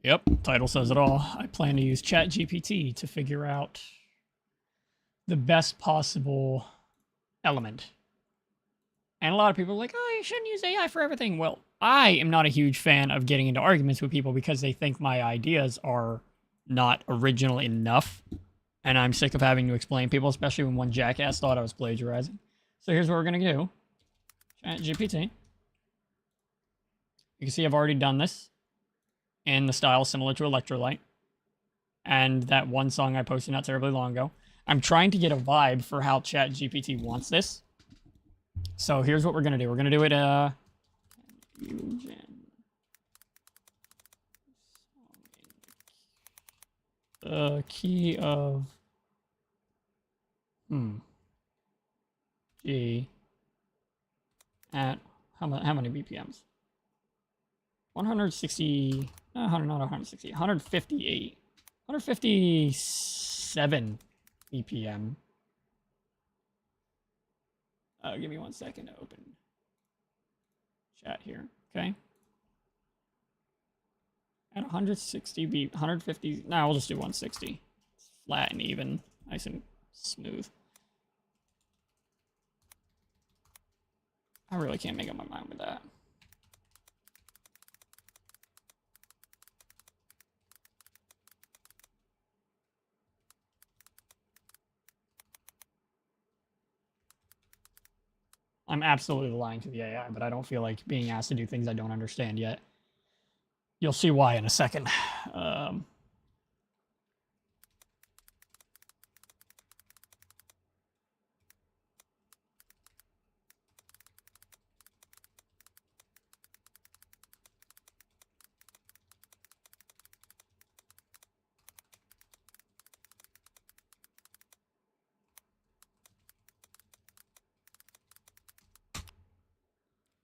Yep, title says it all. I plan to use Chat GPT to figure out the best possible element. And a lot of people are like, oh, you shouldn't use AI for everything. Well, I am not a huge fan of getting into arguments with people because they think my ideas are not original enough. And I'm sick of having to explain people, especially when one jackass thought I was plagiarizing. So here's what we're going to do. Chat GPT. You can see I've already done this in the style similar to Electrolyte. And that one song I posted not terribly long ago. I'm trying to get a vibe for how Chat GPT wants this. So here's what we're going to do. We're going to do it key of G at how many BPMs? 160, not 160, 158, 157 BPM. Give me 1 second to open chat here, okay? At 160 150, no, we'll just do 160. It's flat and even, nice and smooth. I really can't make up my mind with that. I'm absolutely lying to the AI, but I don't feel like being asked to do things I don't understand yet. You'll see why in a second.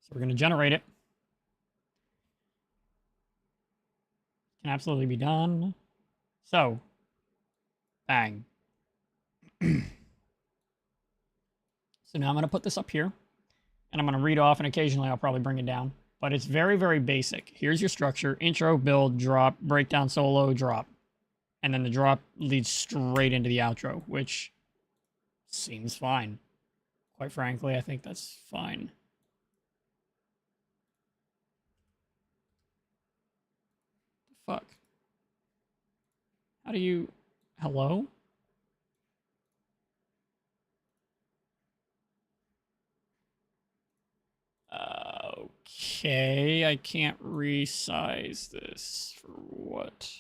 So we're going to generate it. Can absolutely be done. So, bang. So now I'm going to put this up here, and I'm going to read off, and occasionally I'll probably bring it down. But it's very, very basic. Here's your structure: intro, build, drop, breakdown, solo, drop. And then the drop leads straight into the outro, which seems fine. Quite frankly, I think that's fine. Fuck. How do you... Hello? Okay, I can't resize this. For what?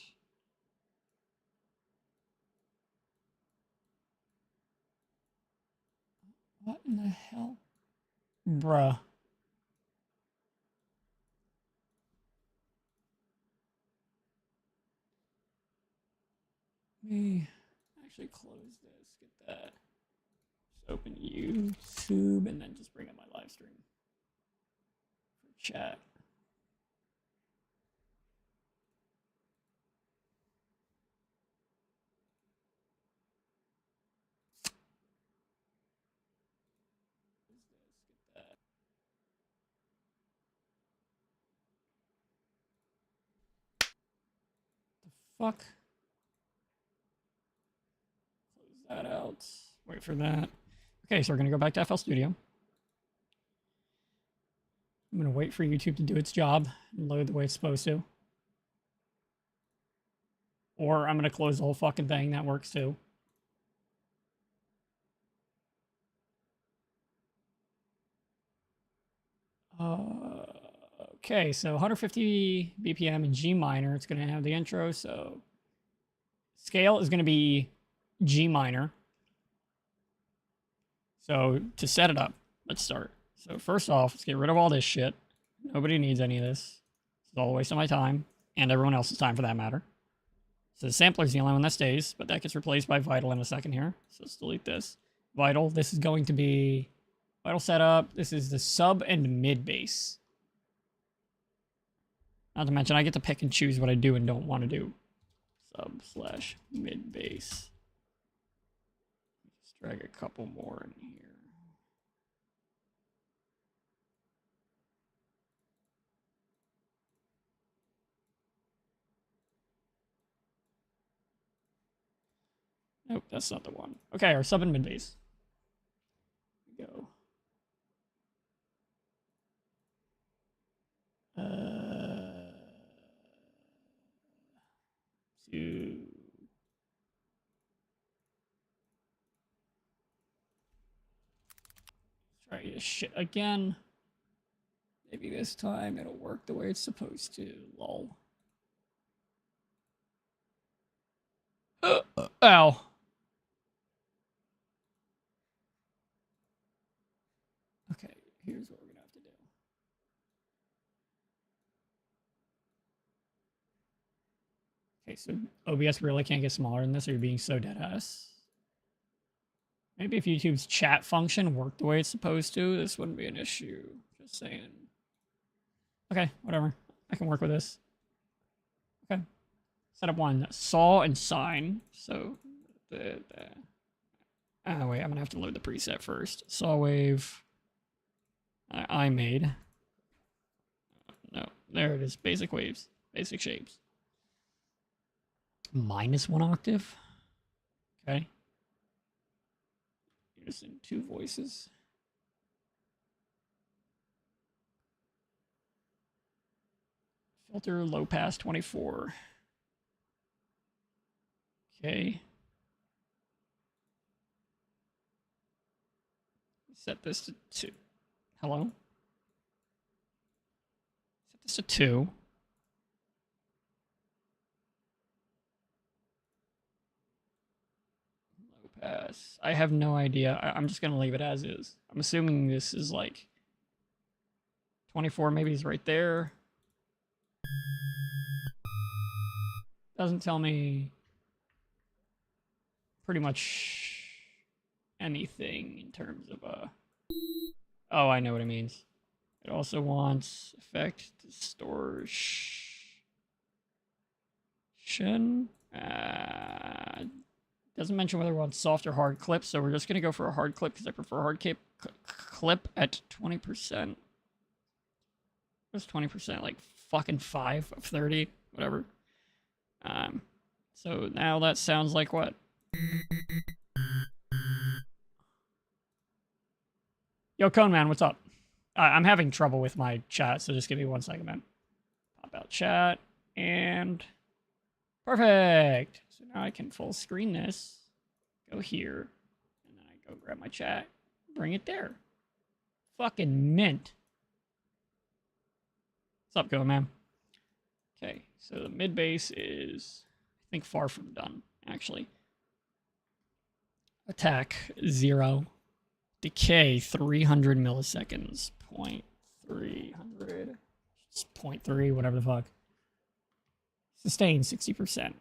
What in the hell? Bruh. Let me actually close this. Get that. Just open YouTube and then just bring up my live stream for chat. Fuck. Close that out. Wait for that. Okay, so we're gonna go back to FL Studio. I'm gonna wait for YouTube to do its job and load the way it's supposed to. Or I'm gonna close the whole fucking thing. That works too. Okay, so 150 BPM in G minor. It's gonna have the intro, so scale is gonna be G minor. So to set it up, let's start. So first off, let's get rid of all this shit. Nobody needs any of this. It's all a waste of my time and everyone else's time for that matter. So the sampler is the only one that stays, but that gets replaced by Vital in a second here. So let's delete this. Vital, this is going to be Vital setup. This is the sub and mid bass. Not to mention, I get to pick and choose what I do and don't want to do. Sub/mid bass. Let's drag a couple more in here. Nope, that's not the one. Okay, our sub and mid bass. Here we go. Two. Try this shit again. Maybe this time it'll work the way it's supposed to. Lol. Ow. Okay, here's what we're gonna have to do. Okay, so OBS really can't get smaller than this, or you're being so dead ass. Maybe if YouTube's chat function worked the way it's supposed to, this wouldn't be an issue. Just saying. Okay, whatever. I can work with this. Okay. Setup 1, saw and sign. So, wait, I'm going to have to load the preset first. Saw wave. I made. No, there it is. Basic waves. Basic shapes. -1 octave. Okay. Unison 2 voices. Filter low pass 24. Okay. Set this to 2. Hello? Set this to 2. Low pass. I have no idea. I'm just going to leave it as is. I'm assuming this is like 24 maybe is right there. Doesn't tell me pretty much anything in terms of oh, I know what it means. It also wants effect distortion. Doesn't mention whether it wants soft or hard clip, so we're just gonna go for a hard clip because I prefer hard clip at 20%. What's 20%? Like fucking 5 of 30, whatever. So now that sounds like what? Yo, Cone Man, what's up? I'm having trouble with my chat, so just give me 1 second, man. Pop out chat, and perfect. So now I can full screen this, go here, and then I go grab my chat, bring it there. Fucking mint. What's up, Cone Man? Okay, so the mid bass is, I think, far from done, actually. Attack 0. Decay 300 milliseconds. 0.300. It's 0.3, whatever the fuck. Sustain 60%.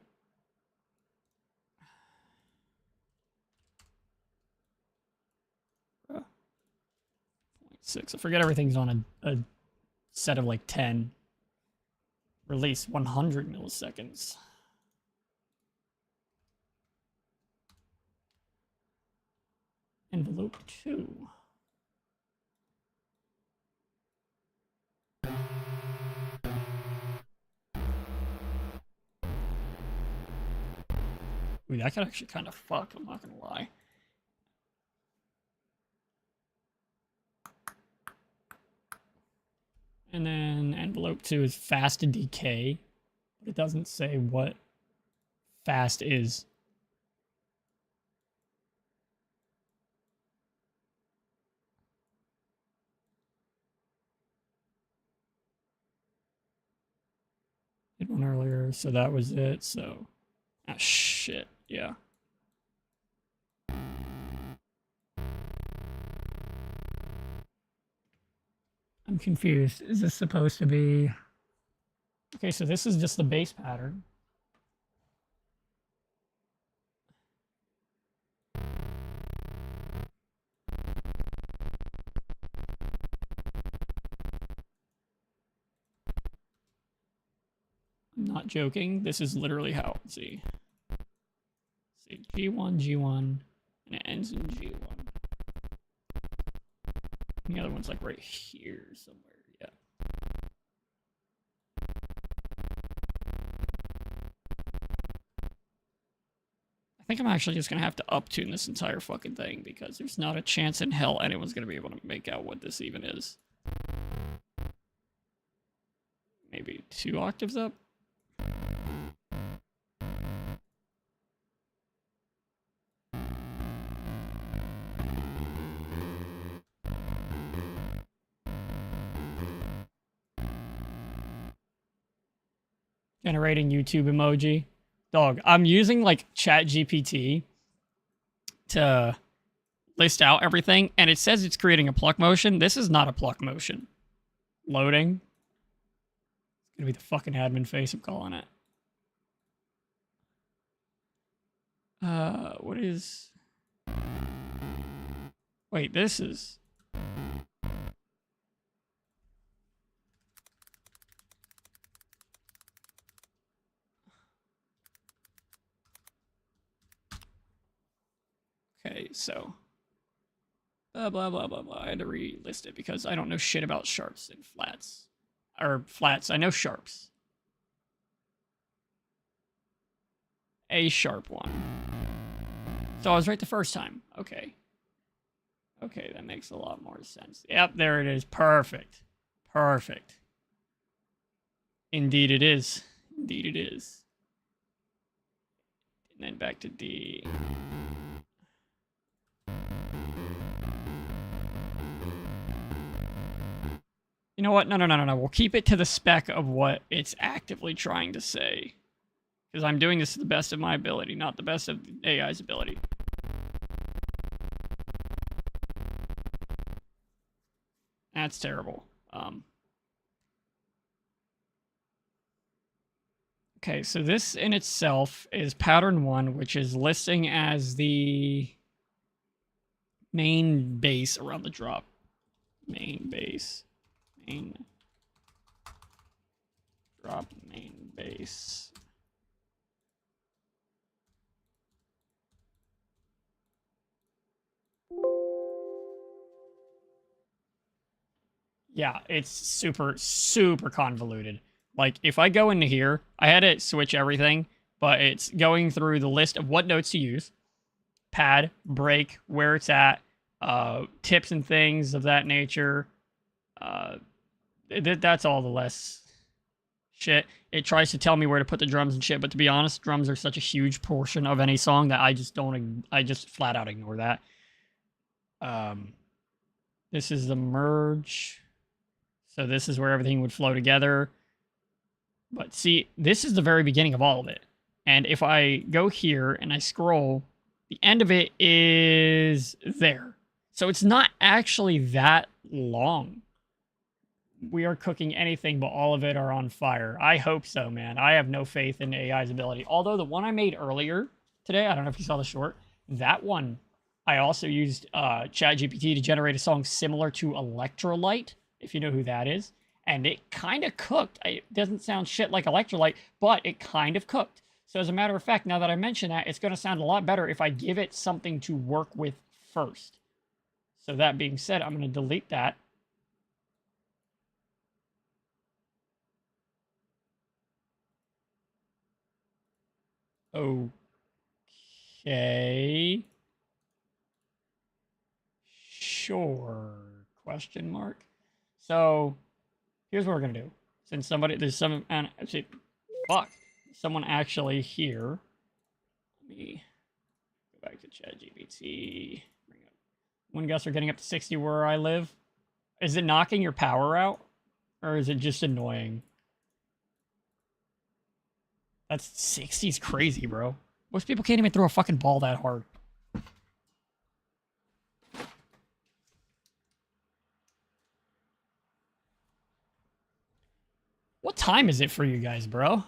Uh, 0.6. I forget everything's on a set of like 10. Release 100 milliseconds. Envelope 2. Ooh, that could actually kind of fuck, I'm not gonna lie. And then envelope 2 is fast and decay, but it doesn't say what fast is. Did one earlier, so that was it. So, ah, shit, yeah. I'm confused. Is this supposed to be... Okay, so this is just the bass pattern. I'm not joking. This is literally how, let's see. G1, G1, and it ends in G1. And the other one's like right here somewhere, yeah. I think I'm actually just going to have to up-tune this entire fucking thing because there's not a chance in hell anyone's going to be able to make out what this even is. Maybe 2 octaves up? Generating YouTube emoji. Dog, I'm using like Chat GPT to list out everything, and it says it's creating a pluck motion. This is not a pluck motion. Loading. It's gonna be the fucking admin face, I'm calling it. What is... Wait, this is... Okay, so... Blah, blah, blah, blah, blah. I had to relist it because I don't know shit about sharps and flats. Or flats, I know sharps. A sharp one. So I was right the first time. Okay. Okay, that makes a lot more sense. Yep, there it is. Perfect. Perfect. Indeed it is. Indeed it is. And then back to D. You know what? No. We'll keep it to the spec of what it's actively trying to say. Because I'm doing this to the best of my ability, not the best of AI's ability. That's terrible. Okay, so this in itself is pattern 1, which is listing as the main base around the drop. Main base. Main drop, main base. Yeah, it's super, super convoluted. Like, if I go into here, I had to switch everything, but it's going through the list of what notes to use. Pad, break, where it's at, tips and things of that nature. That's all the less shit. It tries to tell me where to put the drums and shit, but to be honest, drums are such a huge portion of any song that I just flat out ignore that. This is the merge. So this is where everything would flow together. But see, this is the very beginning of all of it. And if I go here and I scroll, the end of it is there. So it's not actually that long. We are cooking anything, but all of it are on fire. I hope so, man. I have no faith in AI's ability. Although the one I made earlier today, I don't know if you saw the short, that one, I also used Chat GPT to generate a song similar to Electrolyte, if you know who that is. And it kind of cooked. It doesn't sound shit like Electrolyte, but it kind of cooked. So as a matter of fact, now that I mention that, it's going to sound a lot better if I give it something to work with first. So that being said, I'm going to delete that. Okay. Sure. Question mark. So here's what we're gonna do. Since there's someone actually here. Let me go back to Chat GPT. Bring up. Wind gusts are getting up to 60 where I live. Is it knocking your power out, or is it just annoying? That's 60's crazy, bro. Most people can't even throw a fucking ball that hard. What time is it for you guys, bro?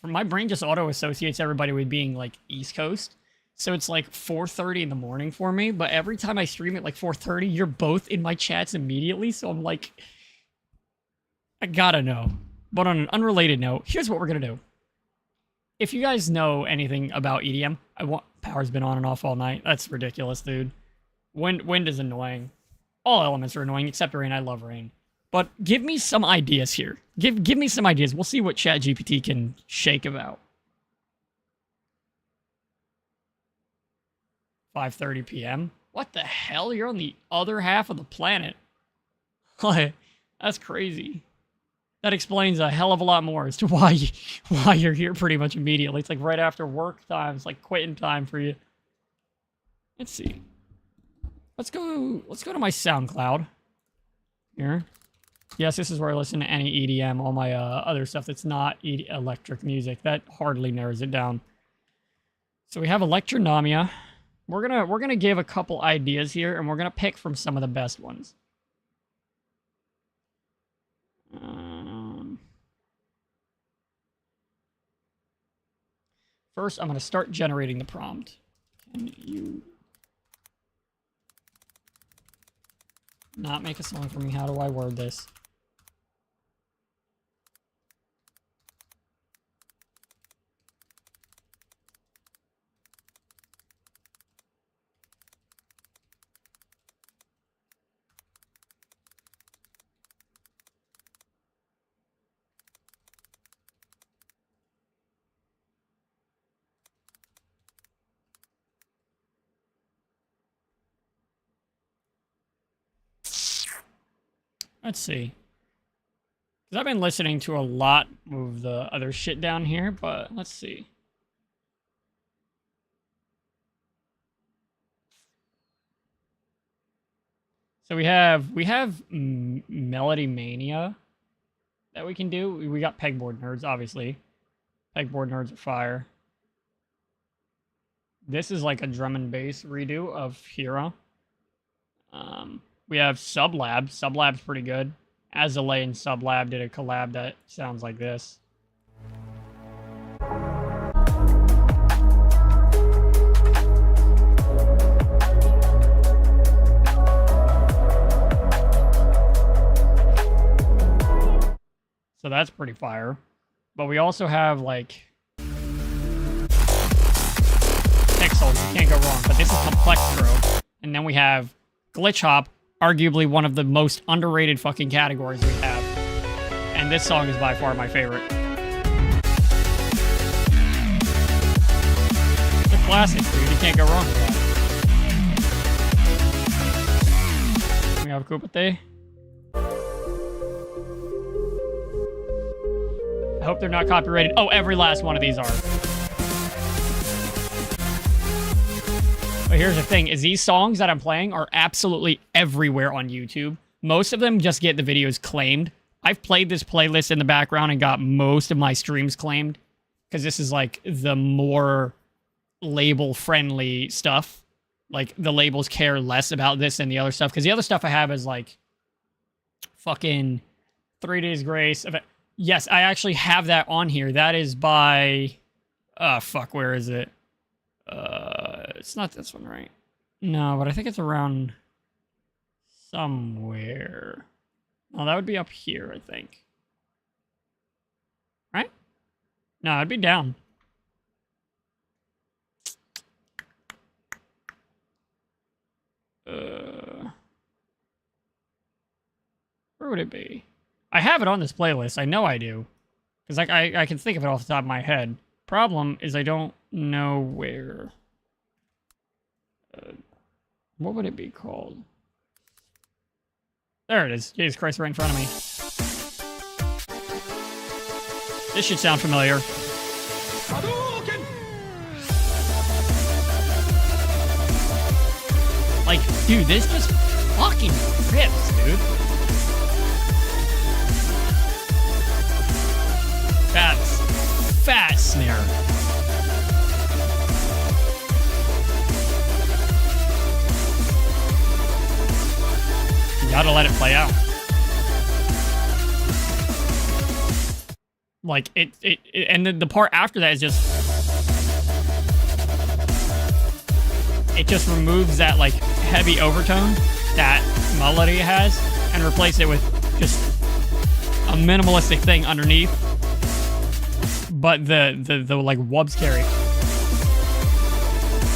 My brain just auto-associates everybody with being, like, East Coast. So it's, like, 4:30 in the morning for me. But every time I stream at, like, 4:30, you're both in my chats immediately. So I'm like, I gotta know. But on an unrelated note, here's what we're gonna do. If you guys know anything about EDM, power's been on and off all night. That's ridiculous, dude. Wind is annoying. All elements are annoying except rain. I love rain. But give me some ideas here. Give me some ideas. We'll see what Chat GPT can shake about. 5:30 p.m. What the hell? You're on the other half of the planet. Like, that's crazy. That explains a hell of a lot more as to why you're here pretty much immediately. It's like right after work time. It's like quitting time for you. Let's see. Let's go to my SoundCloud. Here. Yes, this is where I listen to any EDM, all my other stuff that's not electric music. That hardly narrows it down. So we have Electronomia. We're gonna give a couple ideas here, and we're gonna pick from some of the best ones. First, I'm gonna start generating the prompt. Can you not make a song for me? How do I word this? Let's see. Because I've been listening to a lot of the other shit down here, but let's see. So we have Melody Mania that we can do. We got Pegboard Nerds, obviously. Pegboard Nerds are fire. This is like a drum and bass redo of Hero. We have Sublab. Sublab's pretty good. Azalea and Sublab did a collab that sounds like this. So that's pretty fire. But we also have like Pixels, you can't go wrong. But this is Complextro. And then we have Glitch Hop, arguably one of the most underrated fucking categories we have. And this song is by far my favorite. It's a classic, dude. You can't go wrong with that. We have Kupate. I hope they're not copyrighted. Oh, every last one of these are. But here's the thing, is these songs that I'm playing are absolutely everywhere on YouTube. Most of them just get the videos claimed. I've played this playlist in the background and got most of my streams claimed. Because this is like the more label-friendly stuff. Like, the labels care less about this than the other stuff. Because the other stuff I have is like fucking 3 Days Grace. Yes, I actually have that on here. That is by... fuck, where is it? It's not this one, right? No, but I think it's around somewhere. No, that would be up here, I think. Right? No, it'd be down. Where would it be? I have it on this playlist. I know I do. Because I can think of it off the top of my head. Problem is I don't know where. What would it be called? There it is. Jesus Christ, right in front of me. This should sound familiar. Like, dude, this just fucking rips, dude. Fat snare. You gotta let it play out. Like, and then the part after that is just... It just removes that, like, heavy overtone that melody has and replaces it with just a minimalistic thing underneath. But the like, wubs carry.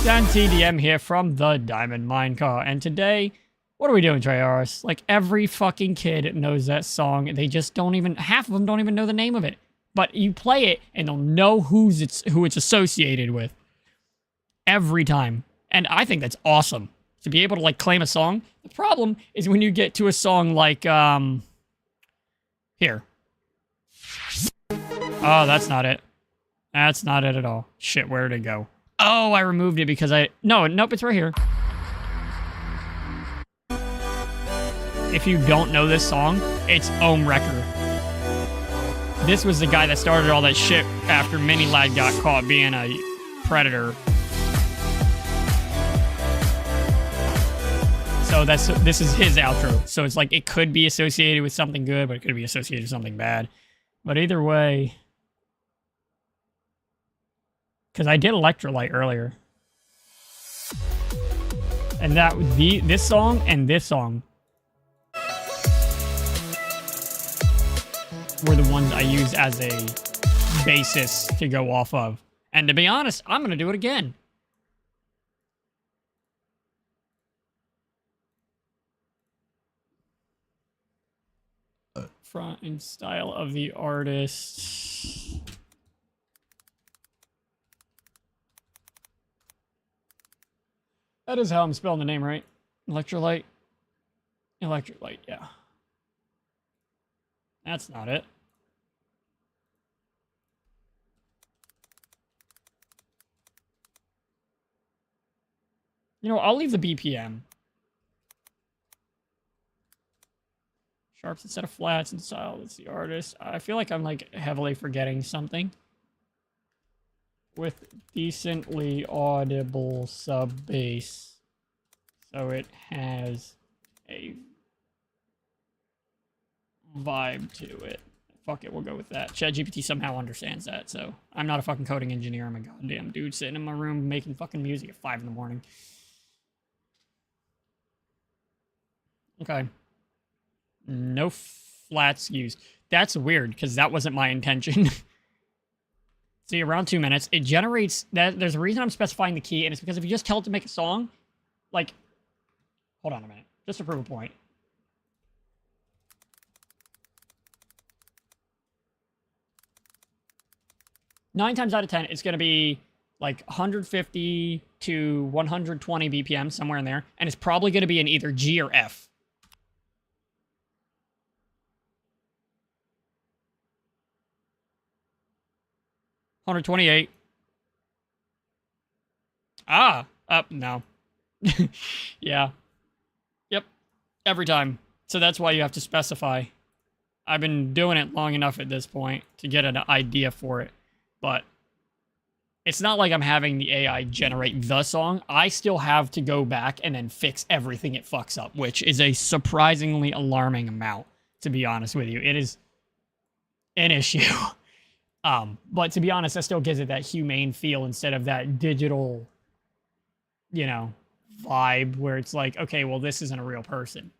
Dan TDM here from the Diamond Mine Car, and today... What are we doing, Treyarch? Like, every fucking kid knows that song. They just don't even... Half of them don't even know the name of it. But you play it, and they'll know who it's associated with. Every time. And I think that's awesome to be able to like claim a song. The problem is when you get to a song like here. Oh, that's not it. That's not it at all. Shit, where did it go? Oh, I removed it because nope, it's right here. If you don't know this song, it's Ohm Wrecker. This was the guy that started all that shit after Mini Lad got caught being a predator. So this is his outro. So it's like it could be associated with something good, but it could be associated with something bad. But either way, because I did Electrolyte earlier, and this song and this song were the ones I used as a basis to go off of. And to be honest, I'm gonna do it again. Front and style of the artist. That is how I'm spelling the name, right? Electrolyte. Electrolyte, yeah. That's not it. You know, I'll leave the BPM. Sharps instead of flats and style. That's the artist. I feel like I'm like heavily forgetting something. With decently audible sub bass. So it has a vibe to it. Fuck it, we'll go with that. Chat GPT somehow understands that, so I'm not a fucking coding engineer. I'm a goddamn dude sitting in my room making fucking music at 5 in the morning. Okay. No flats used. That's weird, because that wasn't my intention. See, around 2 minutes, it generates that. There's a reason I'm specifying the key, and it's because if you just tell it to make a song, like, hold on a minute, just to prove a point. Nine times out of 10, it's going to be like 150 to 120 BPM, somewhere in there, and it's probably going to be in either G or F. $128. Ah, up, no. Yeah. Yep. Every time. So that's why you have to specify. I've been doing it long enough at this point to get an idea for it. But it's not like I'm having the AI generate the song. I still have to go back and then fix everything it fucks up, which is a surprisingly alarming amount, to be honest with you. It is an issue. But to be honest, that still gives it that humane feel instead of that digital, you know, vibe where it's like, okay, well, this isn't a real person.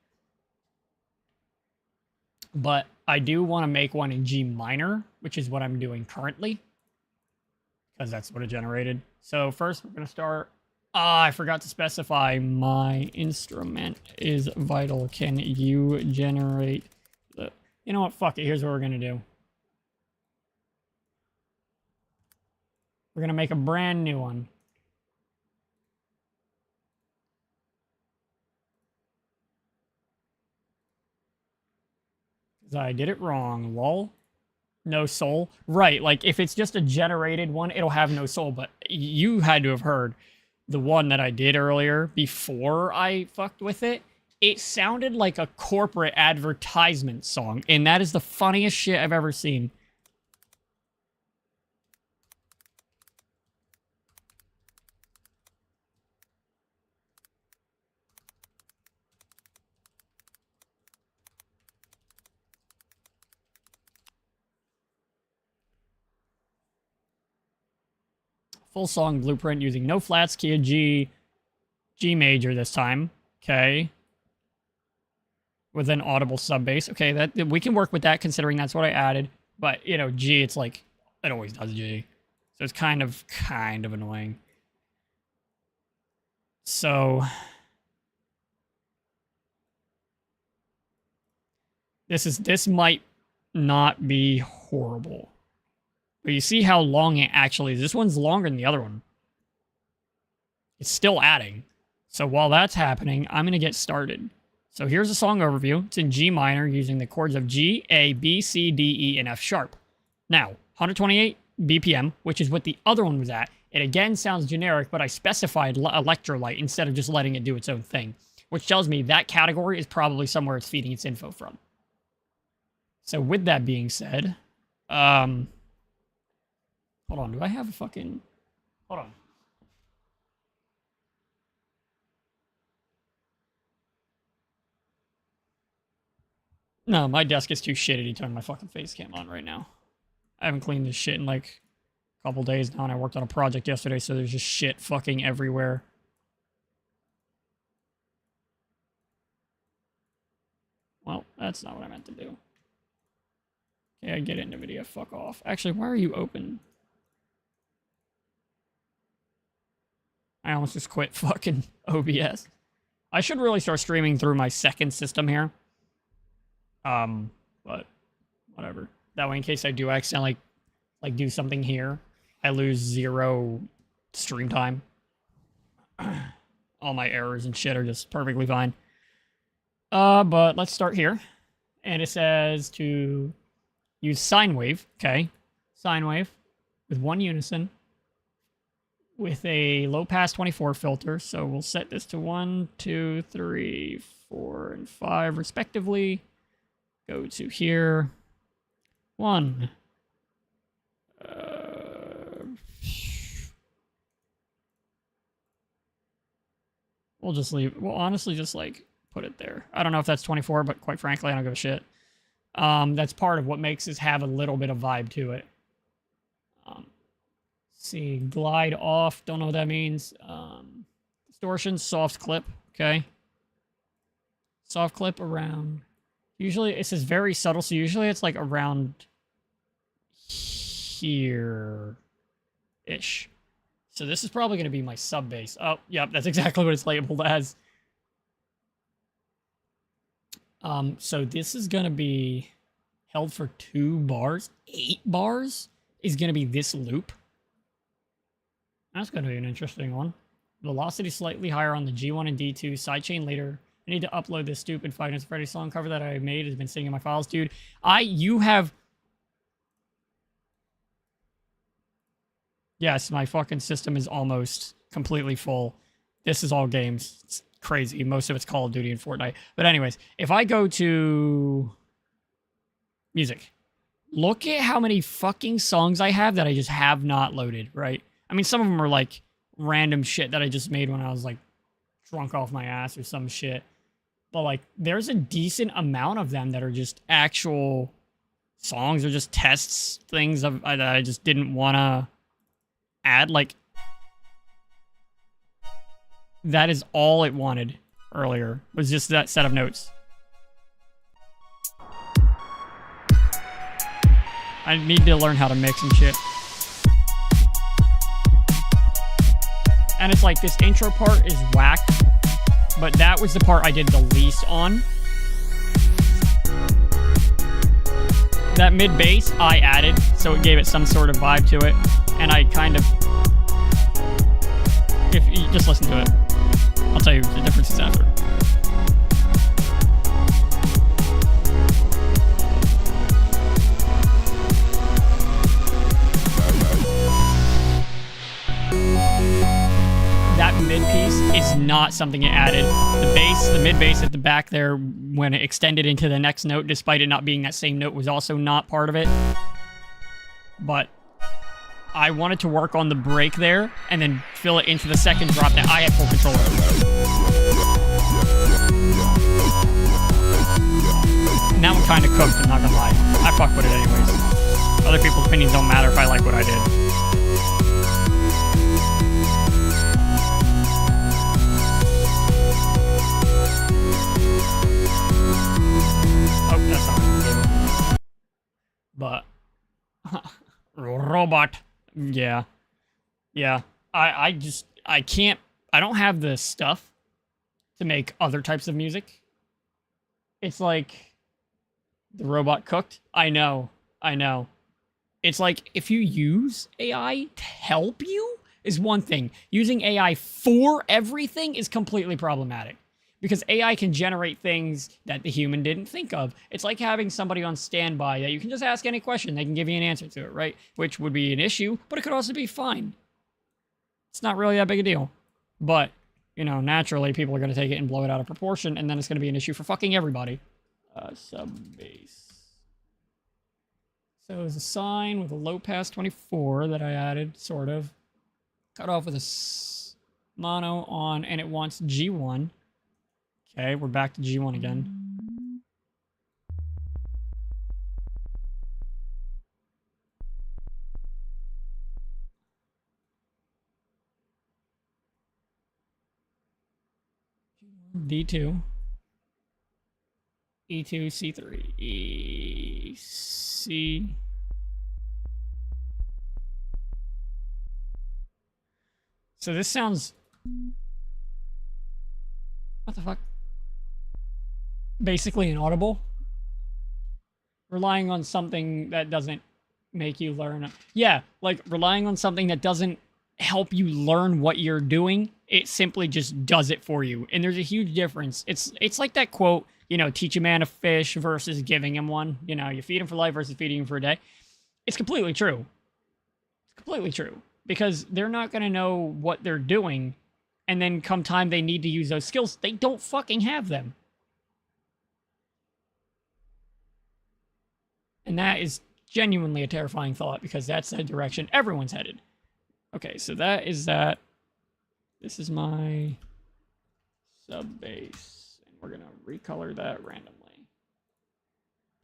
But I do want to make one in G minor, which is what I'm doing currently, because that's what it generated. So first, we're going to start. I forgot to specify my instrument is vital. Can you generate the... You know what? Fuck it. Here's what we're going to do. We're going to make a brand new one. Because I did it wrong. Lol. No soul. Right, like if it's just a generated one, it'll have no soul. But you had to have heard the one that I did earlier before I fucked with it. It sounded like a corporate advertisement song. And that is the funniest shit I've ever seen. Full song blueprint using no flats, key of G, G major this time. Okay. With an audible sub bass. Okay, that we can work with that considering that's what I added. But, you know, G, it's like, it always does G. So it's kind of annoying. So this might not be horrible. But you see how long it actually is. This one's longer than the other one. It's still adding. So while that's happening, I'm going to get started. So here's a song overview. It's in G minor using the chords of G, A, B, C, D, E, and F sharp. Now, 128 BPM, which is what the other one was at. It again sounds generic, but I specified electrolyte instead of just letting it do its own thing, which tells me that category is probably somewhere it's feeding its info from. So with that being said, hold on, do I have a fucking... Hold on. No, my desk is too shitty to turn my fucking face cam on right now. I haven't cleaned this shit in like a couple days now, and I worked on a project yesterday, so there's just shit fucking everywhere. Well, that's not what I meant to do. Okay, I get into video. Fuck off. Actually, why are you open? I almost just quit fucking OBS. I should really start streaming through my second system here. But whatever. That way, in case I do accidentally like do something here, I lose 0 stream time. All my errors and shit are just perfectly fine. But let's start here. And it says to use sine wave. Okay. Sine wave with one unison with a low pass 24 filter. So we'll set this to 1, 2, 3, 4, and 5 respectively. Go to here. 1. We'll just leave. We'll honestly just like put it there. I don't know if that's 24, but quite frankly, I don't give a shit. That's part of what makes this have a little bit of vibe to it. See, glide off. Don't know what that means. Distortion, soft clip. Okay. Soft clip around. Usually, it says very subtle, so usually it's like around here-ish. So this is probably going to be my sub bass. Oh, yep, that's exactly what it's labeled as. So this is going to be held for 2 bars. 8 bars is going to be this loop. That's going to be an interesting one. Velocity slightly higher on the G1 and D2. Sidechain later. I need to upload this stupid Five Nights at Freddy's song cover that I made. Has been sitting in my files, dude. You have... Yes, my fucking system is almost completely full. This is all games. It's crazy. Most of it's Call of Duty and Fortnite. But anyways, if I go to music, look at how many fucking songs I have that I just have not loaded, right? I mean, some of them are like random shit that I just made when I was like drunk off my ass or some shit. But like, there's a decent amount of them that are just actual songs or just tests, things that I just didn't want to add. Like, that is all it wanted earlier, was just that set of notes. I need to learn how to mix and shit. And it's like, this intro part is whack, but that was the part I did the least on. That mid bass I added, so it gave it some sort of vibe to it. And I kind of... If you just listen to it, I'll tell you the differences after. That mid piece is not something it added. The bass, the mid bass at the back there, when it extended into the next note, despite it not being that same note, was also not part of it. But I wanted to work on the break there and then fill it into the second drop that I had full control over. Now I'm kind of cooked, I'm not gonna lie. I fuck with it anyways. Other people's opinions don't matter if I like what I did. Oh, that's not what I'm doing. But robot. Yeah. I can't, I don't have the stuff to make other types of music. It's like the robot cooked. I know. It's like, if you use AI to help you is one thing. Using AI for everything is completely problematic. Because AI can generate things that the human didn't think of. It's like having somebody on standby that you can just ask any question, they can give you an answer to it, right? Which would be an issue, but it could also be fine. It's not really that big a deal. But, you know, naturally people are going to take it and blow it out of proportion, and then it's going to be an issue for fucking everybody. Subbase. So there's a sign with a low pass 24 that I added, sort of. Cut off with a mono on, and it wants G1. Okay, we're back to G1 again. D2. E2, C3, E, C. So this sounds... What the fuck? Basically inaudible. Relying on something that doesn't make you learn. Yeah, like relying on something that doesn't help you learn what you're doing. It simply just does it for you. And there's a huge difference. It's like that quote, you know, teach a man a fish versus giving him one. You know, you feed him for life versus feeding him for a day. It's completely true. It's completely true. Because they're not going to know what they're doing. And then come time they need to use those skills, they don't fucking have them. And that is genuinely a terrifying thought because that's the direction everyone's headed. Okay, so that is that. This is my sub base. And we're going to recolor that randomly.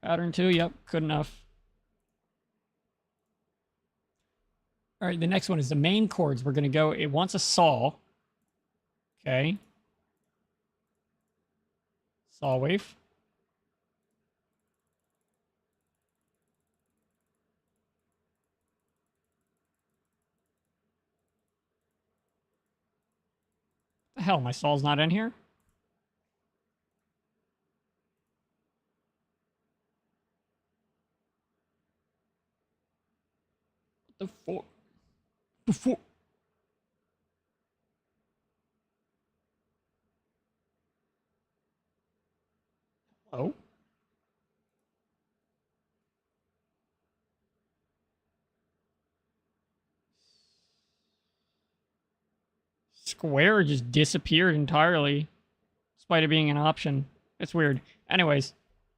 Pattern 2, yep, good enough. All right, the next one is the main chords. We're going to go, it wants a saw. Okay. Saw wave. The hell, my saw's not in here? What the fuck? The fuck? Hello? Square just disappeared entirely, despite it being an option. It's weird. Anyways,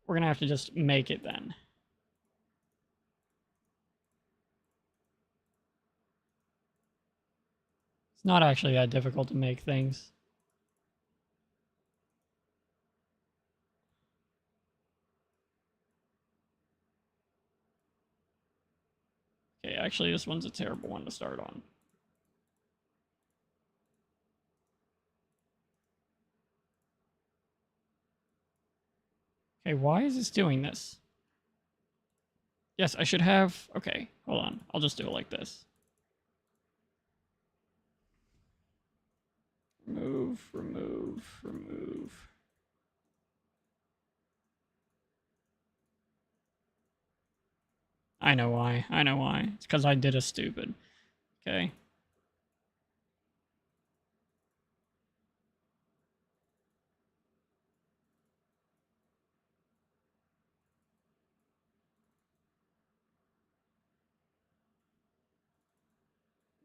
we're going to have to just make it then. It's not actually that difficult to make things. Okay, actually, this one's a terrible one to start on. Okay, why is this doing this? Yes, I should have... Okay, hold on. I'll just do it like this. Remove, remove, remove. I know why. I know why. It's because I did a stupid. Okay.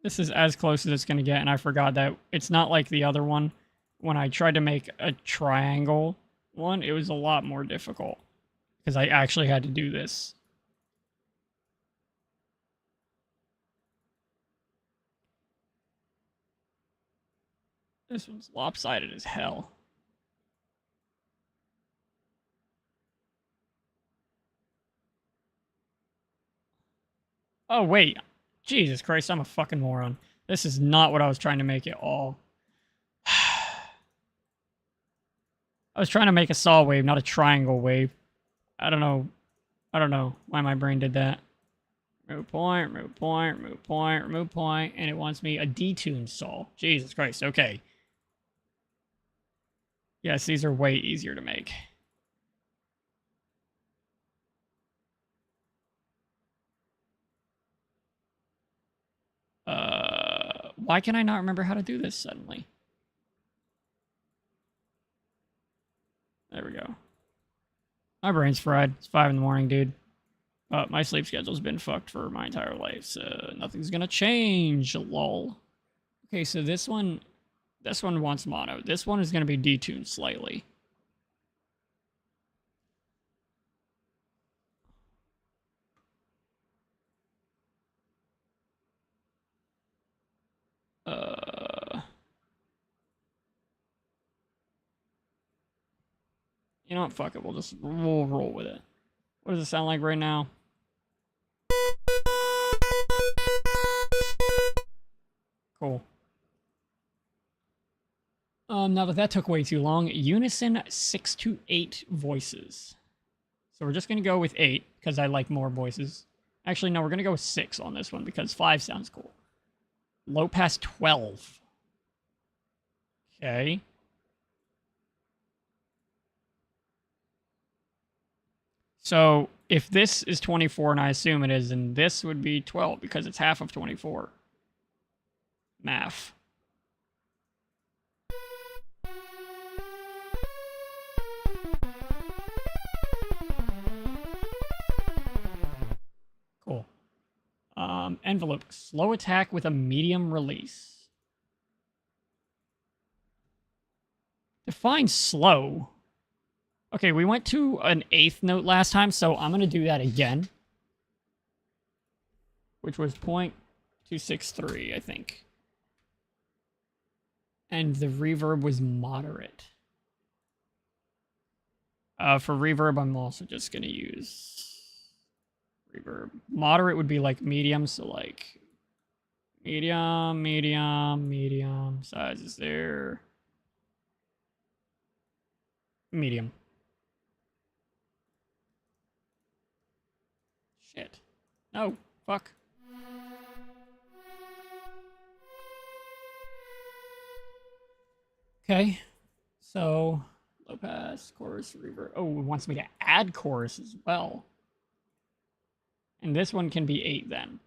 This is as close as it's going to get, and I forgot that it's not like the other one. When I tried to make a triangle one, it was a lot more difficult. Because I actually had to do this. This one's lopsided as hell. Oh, wait. Jesus Christ, I'm a fucking moron. This is not what I was trying to make at all. I was trying to make a saw wave, not a triangle wave. I don't know. I don't know why my brain did that. Remove point, remove point, remove point, remove point, and it wants me a detuned saw. Jesus Christ, okay. Yes, these are way easier to make. Why can I not remember how to do this suddenly? There we go. My brain's fried. It's 5 in the morning, dude. My sleep schedule's been fucked for my entire life, so nothing's gonna change, lol. Okay, so this one wants mono. This one is gonna be detuned slightly. You know what? Fuck it. We'll roll with it. What does it sound like right now? Cool. Now that took way too long. Unison 6 to 8 voices. So we're just gonna go with 8 because I like more voices. Actually, no, we're gonna go with 6 on this one because 5 sounds cool. Low pass 12. Okay. So if this is 24, and I assume it is, then this would be 12 because it's half of 24. Math. Cool. Envelope. Slow attack with a medium release. Define slow. Okay, we went to an 8th note last time, so I'm going to do that again. Which was 0.263, I think. And the reverb was moderate. For reverb, I'm also just going to use reverb. Moderate would be like medium, so like medium, medium, medium. Size is there. Medium. Shit. No. Fuck. Okay. So, low pass, chorus, reverb. Oh, it wants me to add chorus as well. And this one can be 8 then.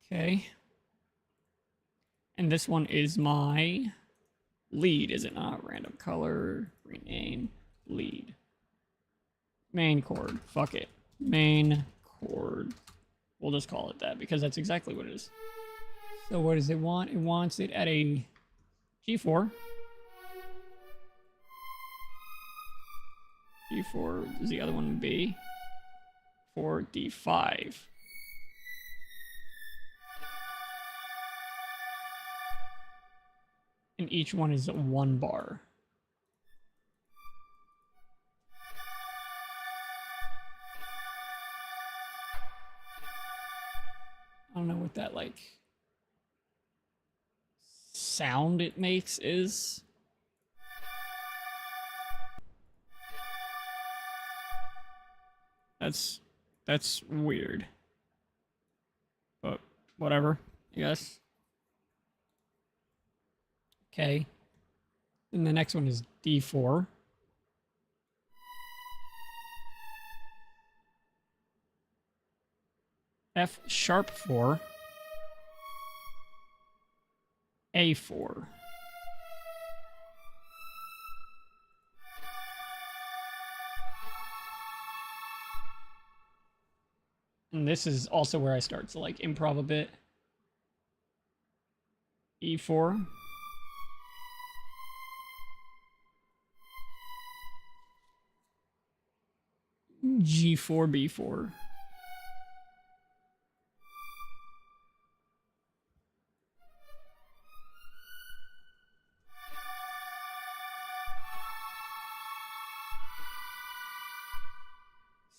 Okay. And this one is my lead, is it not? Random color, rename, lead. Main chord. Fuck it. Main chord. We'll just call it that because that's exactly what it is. So what does it want? It wants it at a G4. G4 is the other one B. 4 D5. And each one is 1 bar. I don't know what that like sound it makes is. That's weird. But whatever, I guess. Okay. Then the next one is D4. F sharp 4. A4. And this is also where I start to like improv a bit. E4. G4, B4.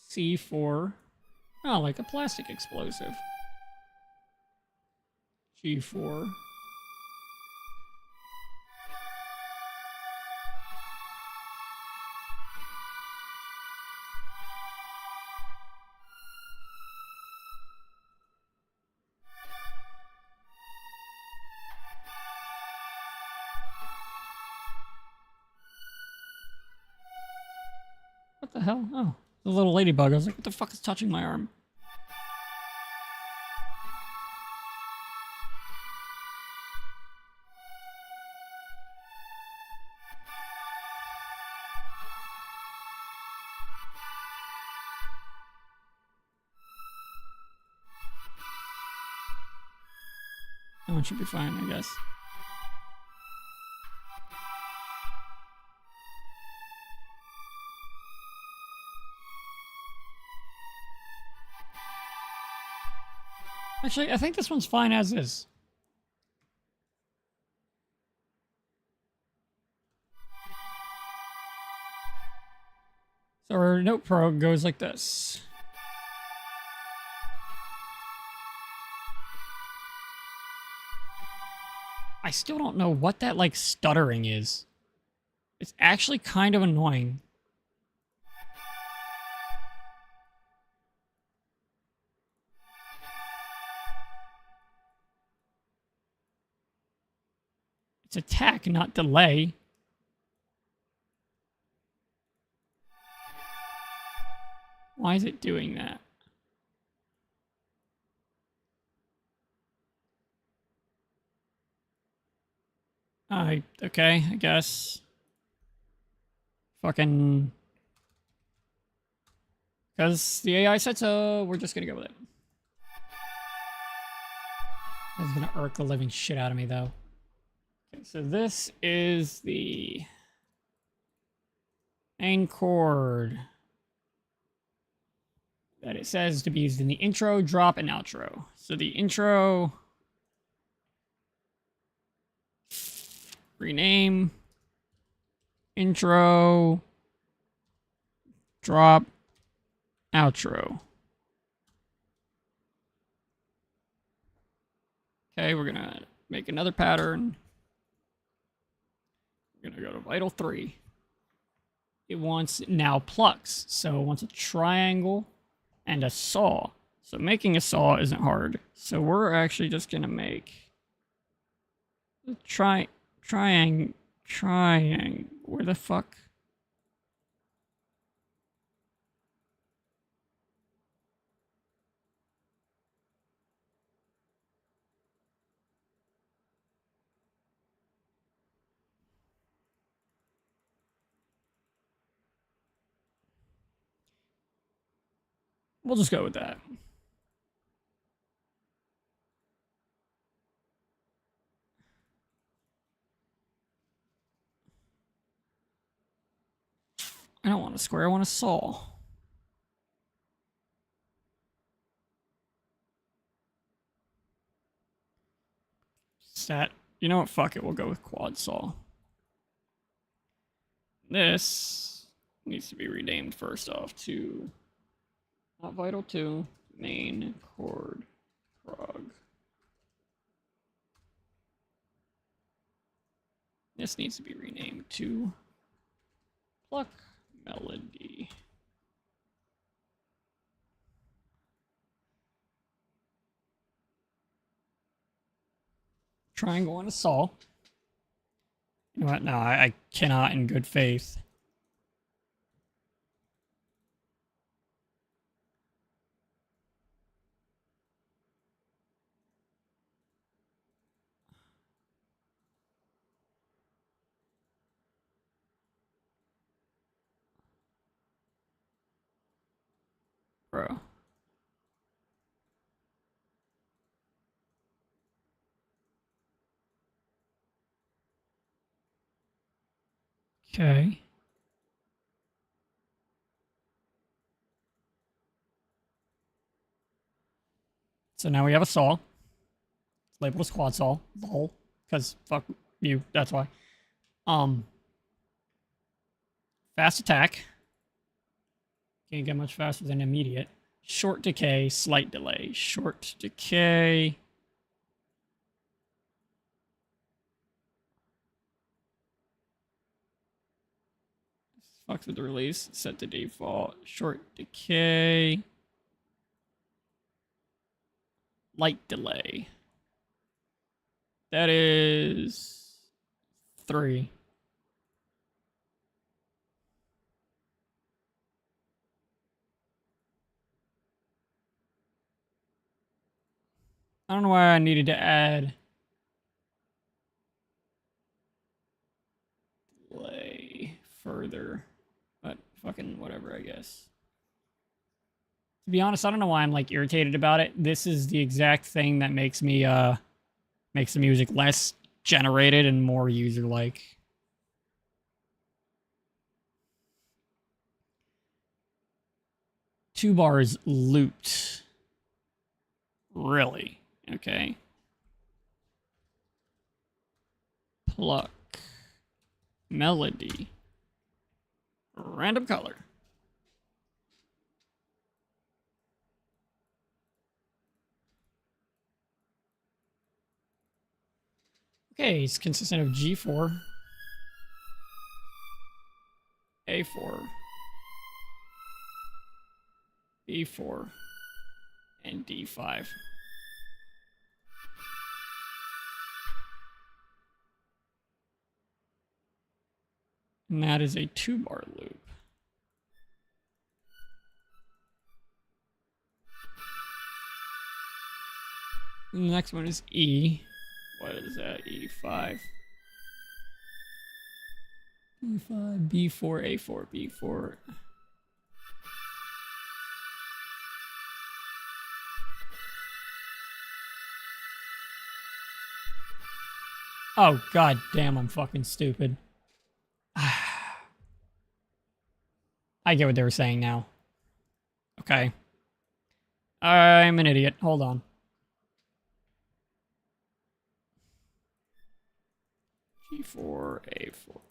C4. Oh, like a plastic explosive. G4. What the hell? Oh, The little ladybug. I was like, what the fuck is touching my arm? That one should be fine, I guess. Actually, I think this one's fine as is. So our note pro goes like this. I still don't know what that, like, stuttering is. It's actually kind of annoying. It's attack, not delay. Why is it doing that? Okay, I guess. Fucking... Because the AI said so, we're just gonna go with it. This is gonna irk the living shit out of me, though. Okay, so this is the main chord that it says to be used in the intro, drop, and outro. So the intro... rename, intro, drop, outro. Okay, we're gonna make another pattern. We're gonna go to Vital 3. It wants now plucks, so it wants a triangle and a saw. So making a saw isn't hard. So we're actually just gonna make a triangle. Where the fuck? We'll just go with that. I don't want a square, I want a saw. Stat. You know what? Fuck it. We'll go with quad saw. This needs to be renamed first off to not Vital 2, main chord prog. This needs to be renamed to pluck melody. Triangle and a saw. You know what? No, I cannot in good faith. Bro. Okay. So now we have a saw. It's labeled as quad saw. Lol. Because fuck you, that's why. Fast attack. Can't get much faster than immediate. Short decay, slight delay. Short decay. Fucks with the release. Set to default. Short decay. Light delay. That is 3. I don't know why I needed to add play further, but fucking whatever, I guess. To be honest, I don't know why I'm like irritated about it. This is the exact thing that makes me makes the music less generated and more user-like. Two bars looped. Really? Okay. Pluck. Melody. Random color. Okay, it's consistent of G4, A4, B4, and D5. And that is a 2-bar loop. And the next one is E. What is that? E5. E5, B4, A4, B4. Oh, god damn, I'm fucking stupid. I get what they were saying now. Okay. I'm an idiot. Hold on. G4, A4.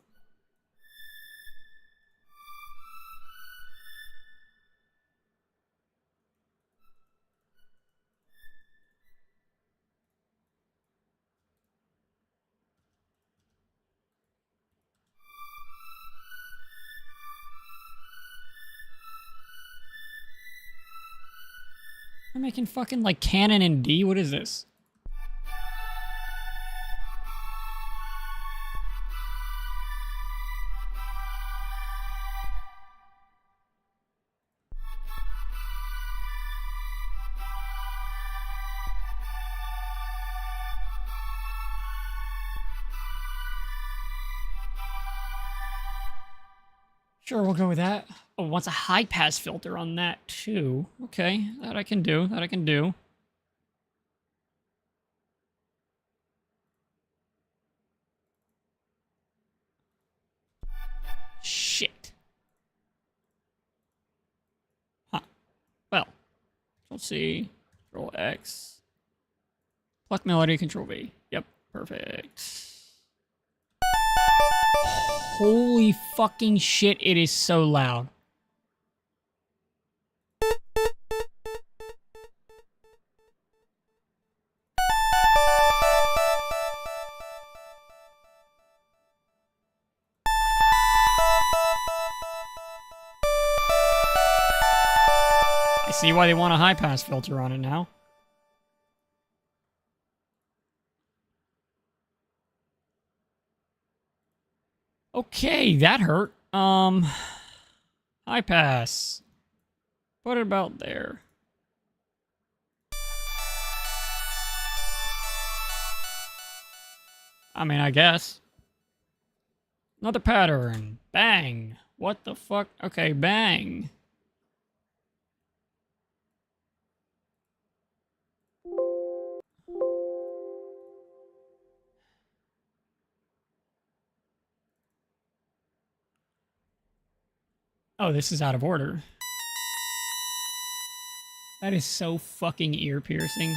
I'm making fucking like canon in D? What is this? Sure, we'll go with that. Oh, wants a high pass filter on that too. Okay, that I can do. That I can do. Shit. Huh. Well, Control C, Control X. Pluck melody, Control V. Yep, perfect. Holy fucking shit, it is so loud. I see why they want a high pass filter on it now. Okay, that hurt. High pass. Put it about there. I mean, I guess. Another pattern. Bang. What the fuck? Okay, bang. Oh, this is out of order. That is so fucking ear-piercing.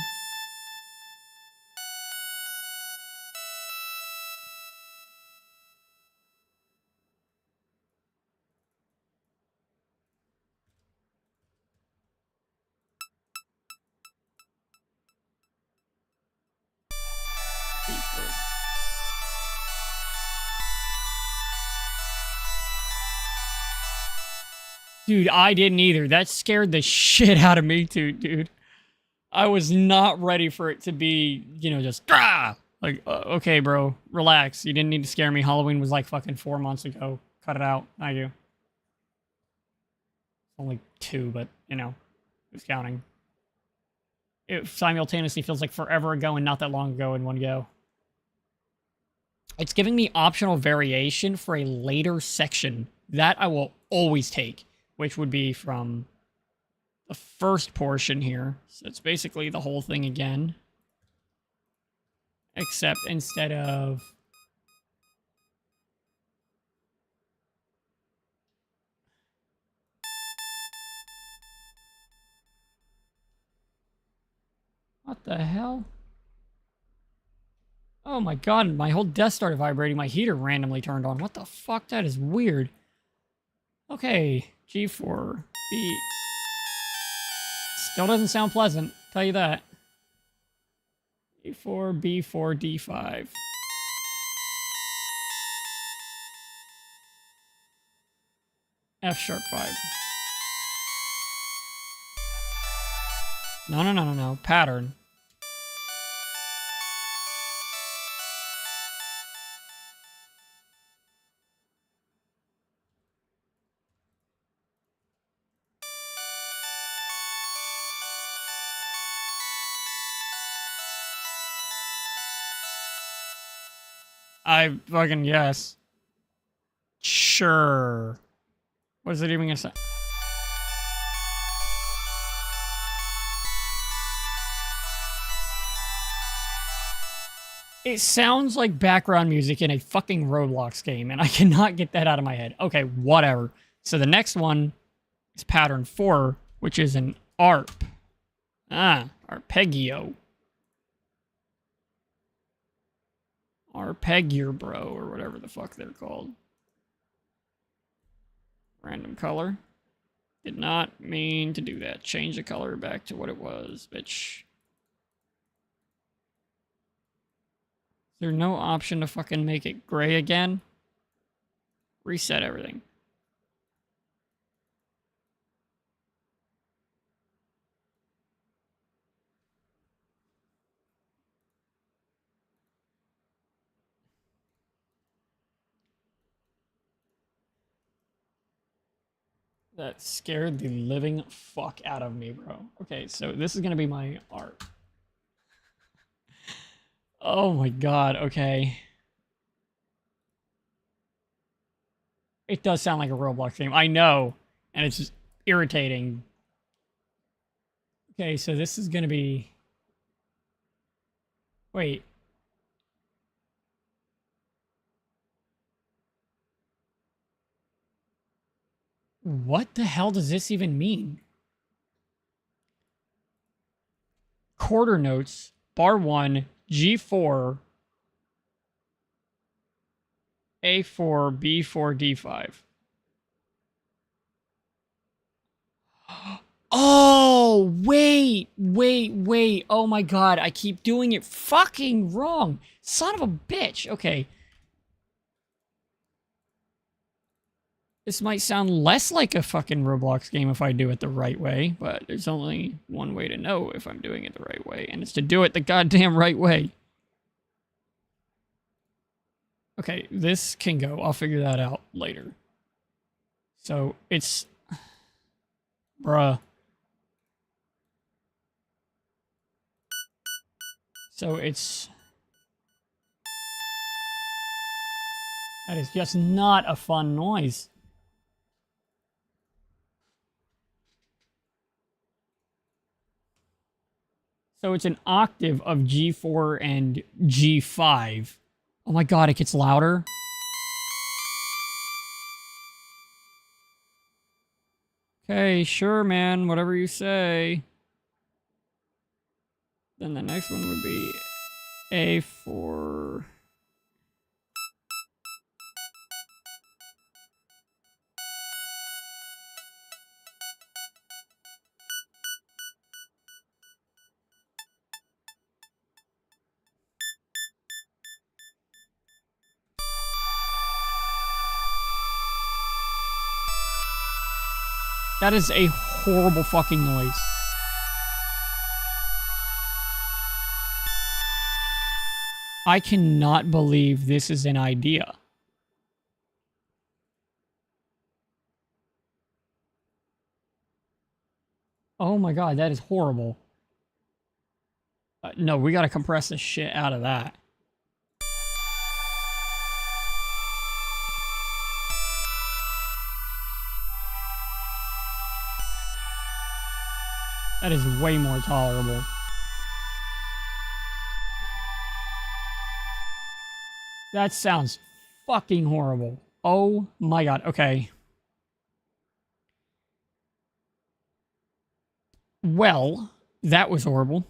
Dude, I didn't either. That scared the shit out of me too, dude. I was not ready for it to be, you know, just like, okay, bro, relax. You didn't need to scare me. Halloween was like fucking 4 months ago. Cut it out. Thank you. Only 2, but you know, who's counting? it simultaneously feels like forever ago and not that long ago in one go. It's giving me optional variation for a later section. That I will always take, which would be from the first portion here. So it's basically the whole thing again. Except instead of... What the hell? Oh my god, my whole desk started vibrating. My heater randomly turned on. What the fuck? That is weird. Okay, G4, B. Still doesn't sound pleasant, tell you that. A4, B4, D5. F sharp 5. No. Pattern. I fucking yes. Sure. What is it even gonna say? It sounds like background music in a fucking Roblox game, and I cannot get that out of my head. Okay, whatever. So the next one is pattern 4, which is an ARP. Arpeggio. Arpeggio, bro, or whatever the fuck they're called. Random color. Did not mean to do that. Change the color back to what it was, bitch. Is there no option to fucking make it gray again? Reset everything. That scared the living fuck out of me, bro. Okay, so this is gonna be my art. Oh my god, okay. It does sound like a Roblox game. I know, and it's just irritating. Okay, so this is gonna be... Wait. What the hell does this even mean? Quarter notes, bar 1, G4, A4, B4, D5. Oh, wait. Oh my god, I keep doing it fucking wrong. Son of a bitch. Okay. This might sound less like a fucking Roblox game if I do it the right way, but there's only one way to know if I'm doing it the right way, and it's to do it the goddamn right way. Okay, this can go. I'll figure that out later. So, it's... Bruh. So, it's... That is just not a fun noise. So it's an octave of G4 and G5. Oh my god, it gets louder. Okay, sure, man. Whatever you say. Then the next one would be A4. That is a horrible fucking noise. I cannot believe this is an idea. Oh my god, that is horrible. No, we gotta compress the shit out of that. That is way more tolerable. That sounds fucking horrible. Oh my god. Okay. Well, that was horrible.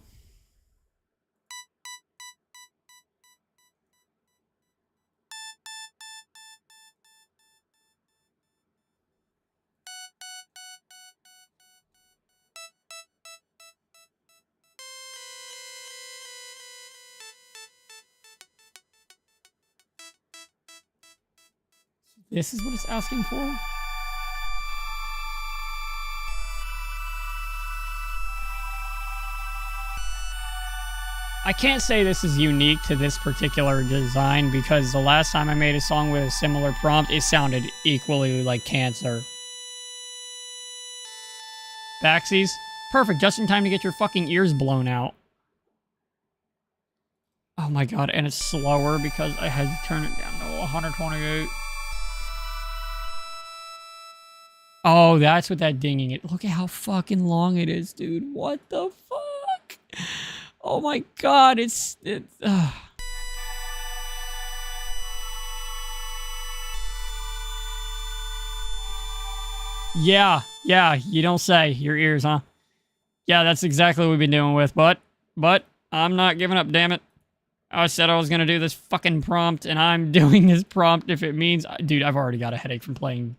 This is what it's asking for? I can't say this is unique to this particular design because the last time I made a song with a similar prompt, it sounded equally like Cancer. Backsies? Perfect, just in time to get your fucking ears blown out. Oh my god, and it's slower because I had to turn it down to 128. Oh, that's what that dinging it. Look at how fucking long it is, dude. What the fuck? Oh my god, it's Yeah, you don't say. Your ears, huh? Yeah, that's exactly what we've been doing with, but I'm not giving up, damn it. I said I was gonna do this fucking prompt, and I'm doing this prompt if it means... Dude, I've already got a headache from playing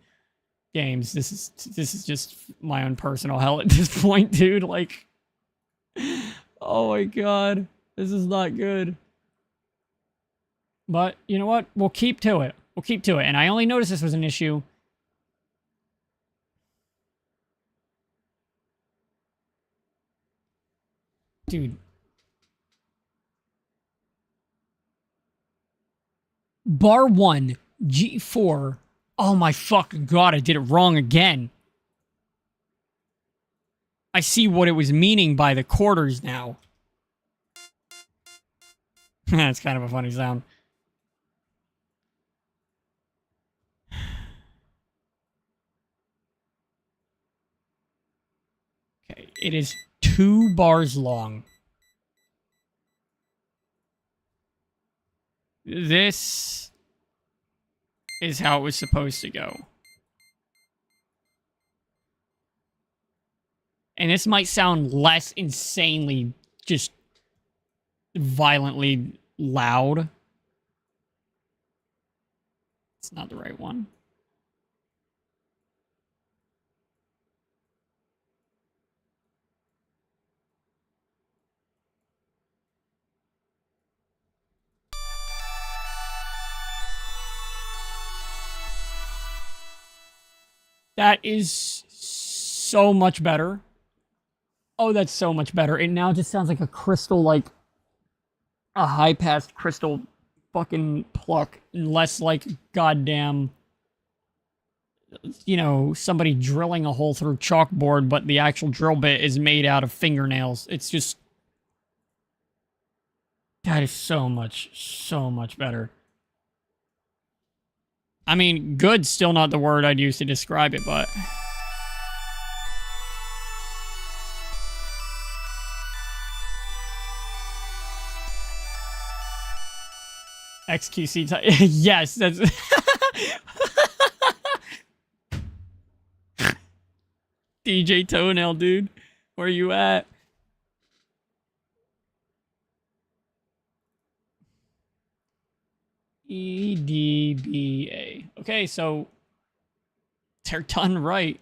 games. This is just my own personal hell at this point, dude. Like... Oh my god. This is not good. But, you know what? We'll keep to it. We'll keep to it. And I only noticed this was an issue. Dude. Bar 1, G4. Oh my fucking god, I did it wrong again. I see what it was meaning by the quarters now. That's kind of a funny sound. Okay, it is 2 bars long. This is how it was supposed to go. And this might sound less insanely, just violently loud. It's not the right one. That is so much better. Oh, that's so much better. It now just sounds like a crystal, like a high-pass crystal fucking pluck. Less like goddamn, you know, somebody drilling a hole through chalkboard, but the actual drill bit is made out of fingernails. It's just... That is so much better. I mean, good's still not the word I'd use to describe it, but... XQC type. Yes, that's... DJ Toenail, dude. Where you at? EDBA. Okay, so they're done right.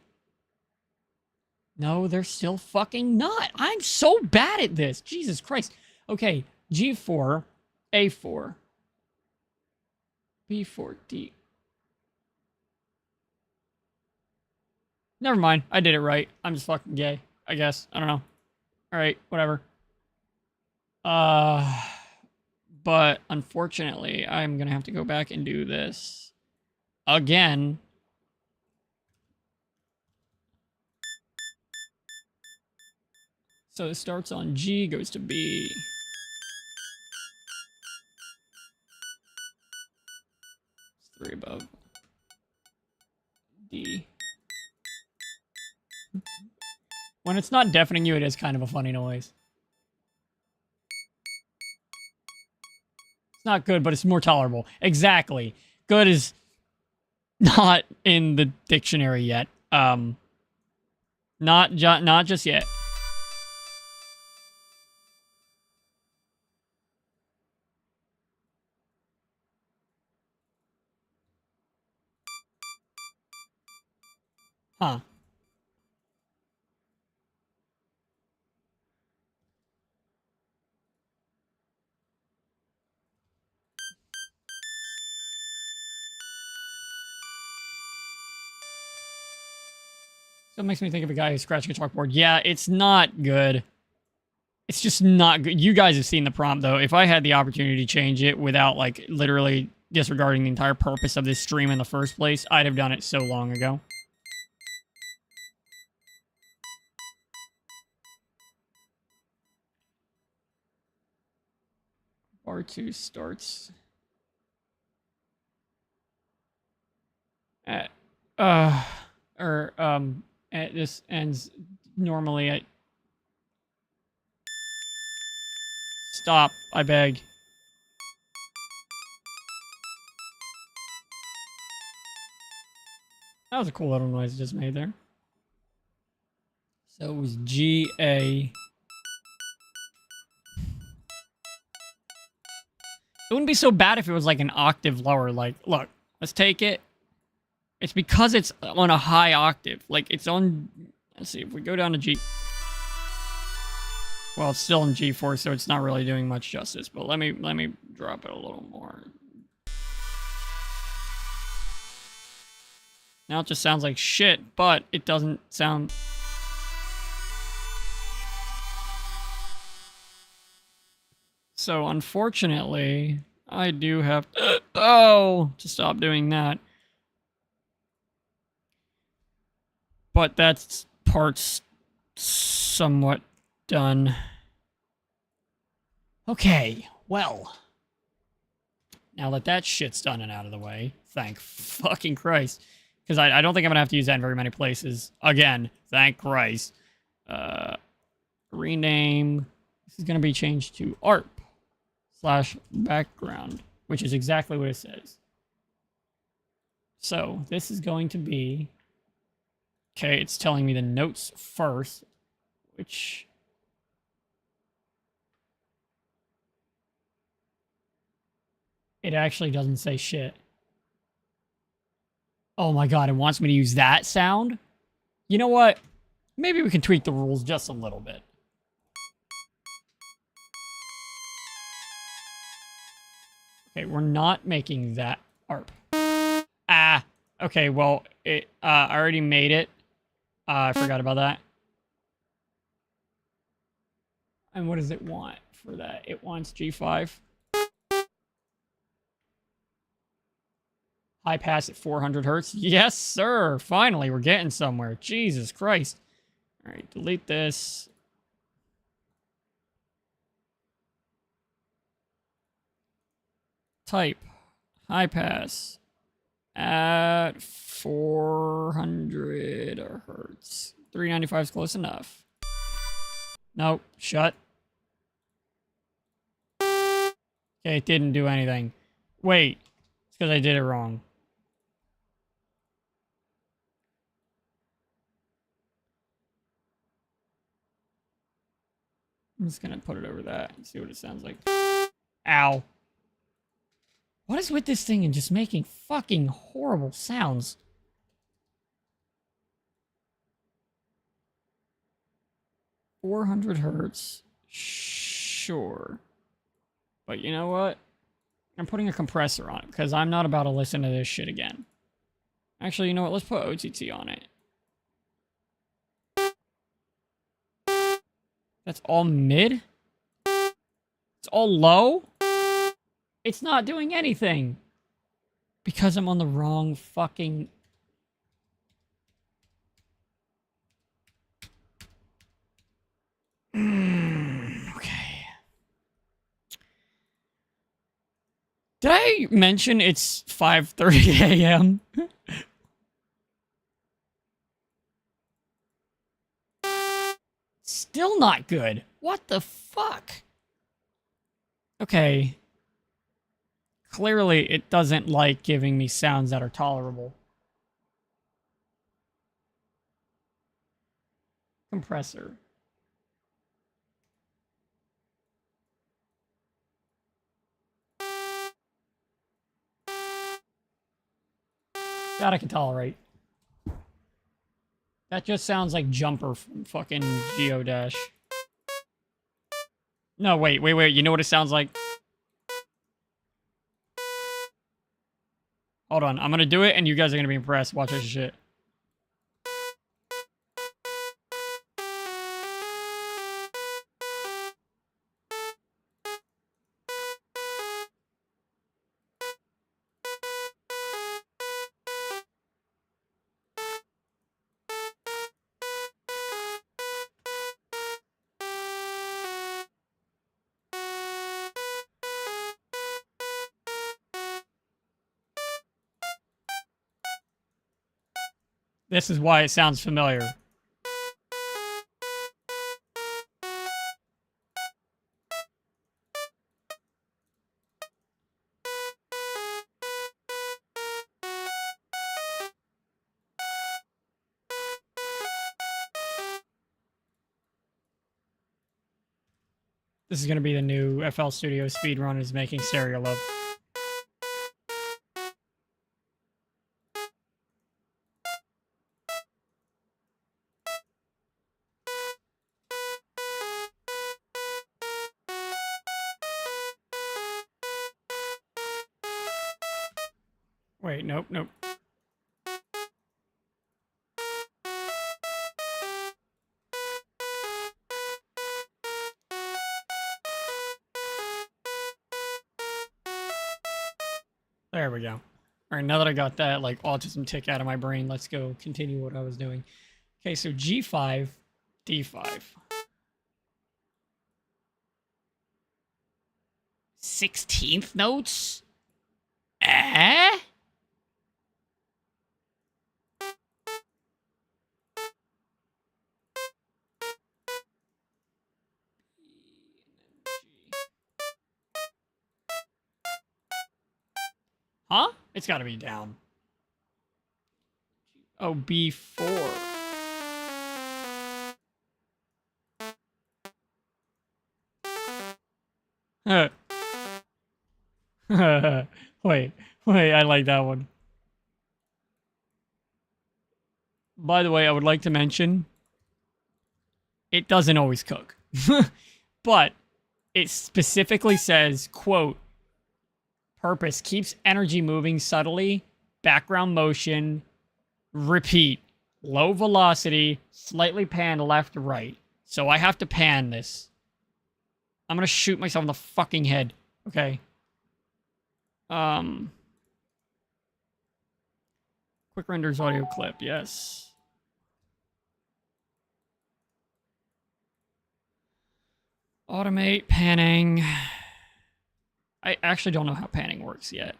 No, they're still fucking not. I'm so bad at this. Jesus Christ. Okay, G4, A4, B4, D. Never mind. I did it right. I'm just fucking gay, I guess. I don't know. All right, whatever. But unfortunately, I'm going to have to go back and do this again. So it starts on G, goes to B, When it's not deafening you, it is kind of a funny noise. It's not good, but it's more tolerable. Exactly. Good is not in the dictionary yet. Not just yet. Huh. So it makes me think of a guy who's scratching a chalkboard. Yeah, it's not good. It's just not good. You guys have seen the prompt, though. If I had the opportunity to change it without, like, literally disregarding the entire purpose of this stream in the first place, I'd have done it so long ago. R2 starts at, this ends normally at, stop, I beg. That was a cool little noise I just made there. So it was G-A. It wouldn't be so bad if it was like an octave lower. Like, look, let's take it. It's because it's on a high octave. Like, it's on... Let's see, if we go down to G... Well, it's still in G4, so it's not really doing much justice. But let me drop it a little more. Now it just sounds like shit, but it doesn't sound... So, unfortunately, I do have to stop doing that. But that's part's somewhat done. Okay, well. Now that that shit's done and out of the way, thank fucking Christ. Because I don't think I'm going to have to use that in very many places. Again, thank Christ. Rename. This is going to be changed to ARP/background, which is exactly what it says. So this is going to be... Okay, it's telling me the notes first, which... It actually doesn't say shit. Oh my god, it wants me to use that sound? You know what? Maybe we can tweak the rules just a little bit. Okay, we're not making that ARP. Ah, okay, well, I already made it. I forgot about that. And what does it want for that? It wants G5. High pass at 400 hertz. Yes, sir. Finally, we're getting somewhere. Jesus Christ. All right, delete this. Type high pass at 400 hertz. 395 is close enough. Nope, shut. Okay, it didn't do anything. Wait, it's because I did it wrong. I'm just gonna put it over that and see what it sounds like. Ow. What is with this thing and just making fucking horrible sounds? $400 sure. But you know what? I'm putting a compressor on it because I'm not about to listen to this shit again. Actually, you know what? Let's put OTT on it. That's all mid? It's all low? It's not doing anything. Because I'm on the wrong fucking... Okay. Did I mention it's 5:30 a.m.? Still not good. What the fuck? Okay. Clearly, it doesn't like giving me sounds that are tolerable. Compressor. That I can tolerate. That just sounds like Jumper from fucking Geodash. No, wait. You know what it sounds like? Hold on. I'm gonna do it, and you guys are gonna be impressed. Watch this shit. This is why it sounds familiar. This is going to be the new FL Studio speedrun is making stereo love. Wait, nope. There we go. All right, now that I got that like autism tick out of my brain, let's go continue what I was doing. Okay, so G5, D5. 16th notes? Eh? Huh? It's gotta be down. Oh, B4. Wait, I like that one. By the way, I would like to mention, it doesn't always cook. But it specifically says, quote, purpose keeps energy moving subtly, background motion, repeat, low velocity, slightly pan left to right. So I have to pan this. I'm gonna shoot myself in the fucking head. Okay. Quick renders audio clip, yes. Automate panning. I actually don't know how panning works yet.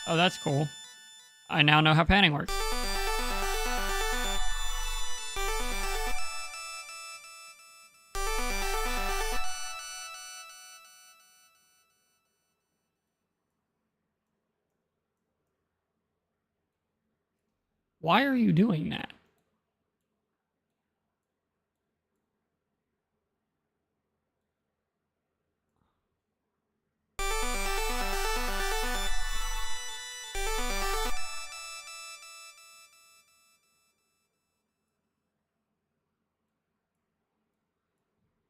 Oh, that's cool. I now know how panning works. Why are you doing that?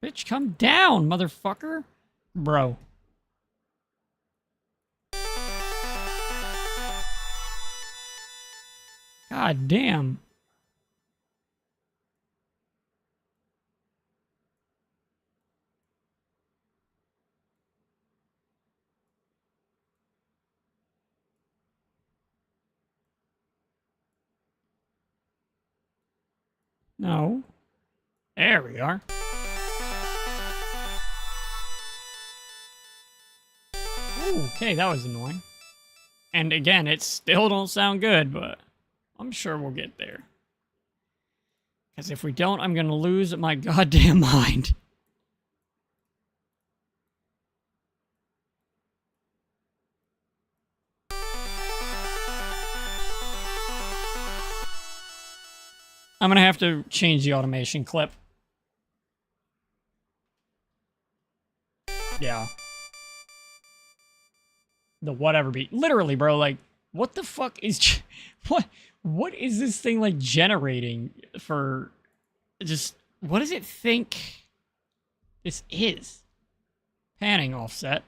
Bitch, come down, motherfucker. Bro. God damn. No. There we are. Ooh, okay, that was annoying. And again, it still don't sound good, but I'm sure we'll get there. Because if we don't, I'm going to lose my goddamn mind. I'm going to have to change the automation clip. Yeah. The whatever beat. Literally, bro, like, what the fuck is... What is this thing, like, generating for... Just... What does it think this is? Panning offset.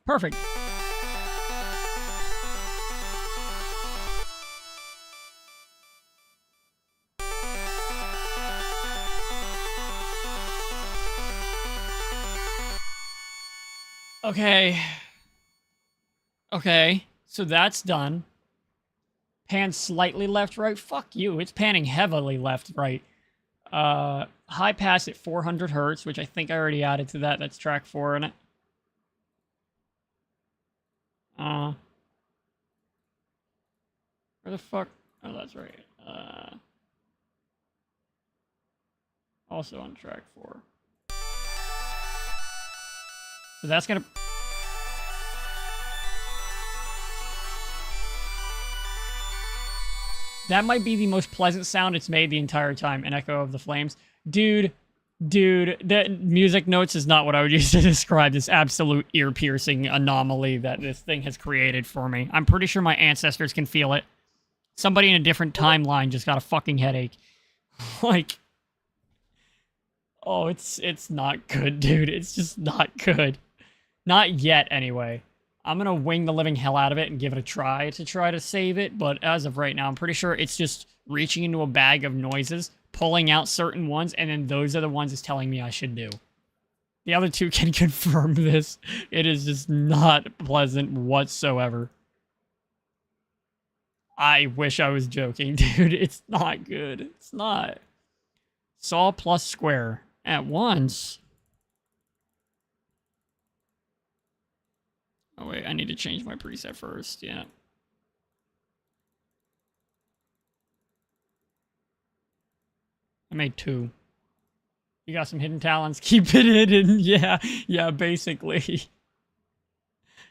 Perfect. Okay. Okay, so that's done. Pan slightly left, right. Fuck you. It's panning heavily left, right. High pass at 400 hertz, which I think I already added to that. That's track 4 in it. Where the fuck? Oh, that's right. Also on track 4. So that's gonna... That might be the most pleasant sound it's made the entire time, an echo of the flames. Dude, the music notes is not what I would use to describe this absolute ear-piercing anomaly that this thing has created for me. I'm pretty sure my ancestors can feel it. Somebody in a different timeline just got a fucking headache. Like... Oh, it's not good, dude. It's just not good. Not yet, anyway. I'm gonna wing the living hell out of it and give it a try to save it, but as of right now, I'm pretty sure it's just reaching into a bag of noises, pulling out certain ones, and then those are the ones it's telling me I should do. The other two can confirm this. It is just not pleasant whatsoever. I wish I was joking, dude. It's not good. It's not. Saw plus square at once. Oh, wait, I need to change my preset first, yeah. I made 2. You got some hidden talents, keep it hidden, yeah, basically.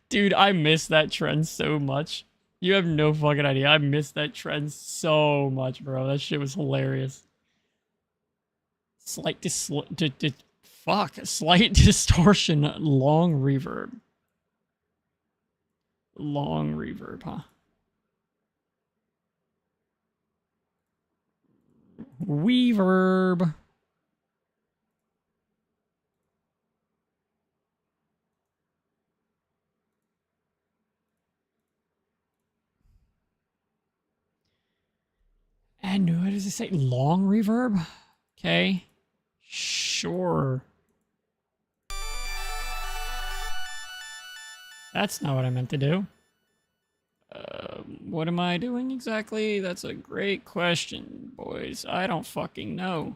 Dude, I miss that trend so much. You have no fucking idea, I miss that trend so much, bro. That shit was hilarious. Slight distortion, long reverb. Long reverb, huh? Reverb. And what does it say? Long reverb? Okay. Sure. That's not what I meant to do. What am I doing exactly? That's a great question, boys. I don't fucking know.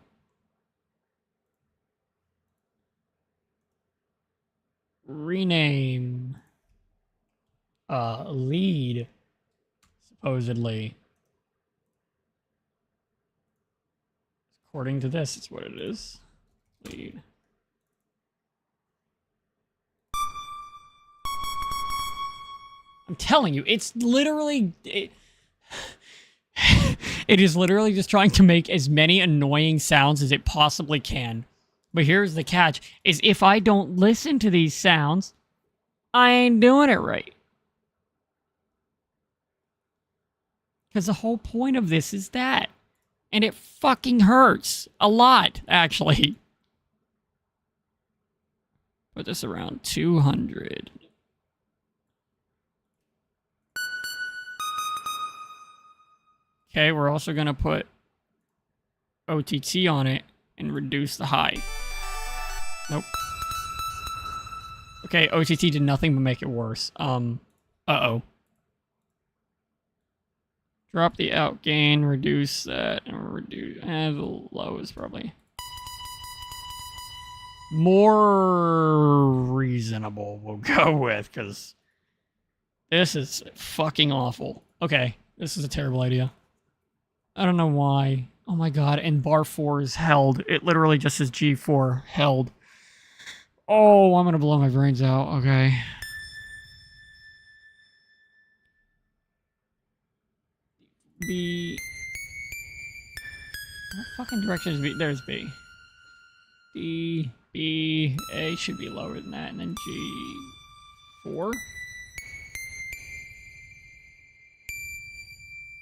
Rename. Lead. Supposedly. According to this, it's what it is. Lead. I'm telling you, it's literally... It is literally just trying to make as many annoying sounds as it possibly can. But here's the catch, is if I don't listen to these sounds, I ain't doing it right. Because the whole point of this is that. And it fucking hurts. A lot, actually. Put this around 200. Okay, we're also going to put OTT on it and reduce the high. Nope. Okay, OTT did nothing but make it worse. Uh-oh. Drop the out gain, reduce that, and reduce... the low is probably... more reasonable we'll go with, because this is fucking awful. Okay, this is a terrible idea. I don't know why. Oh my god, and bar 4 is held. It literally just says G4 held. Oh, I'm gonna blow my brains out. Okay. B. What fucking direction is B? There's B. D, B, A should be lower than that, and then G4.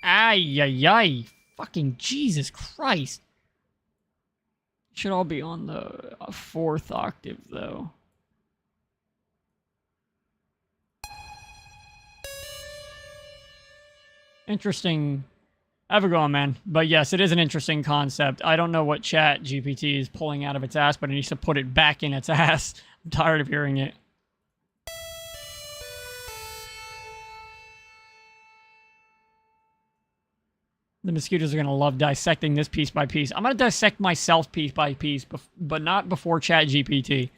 Ay, ay, ay. Fucking Jesus Christ. Should all be on the 4th octave, though. Interesting. Have a go on, man. But yes, it is an interesting concept. I don't know what Chat GPT is pulling out of its ass, but it needs to put it back in its ass. I'm tired of hearing it. The mosquitoes are going to love dissecting this piece by piece. I'm going to dissect myself piece by piece, but not before Chat GPT.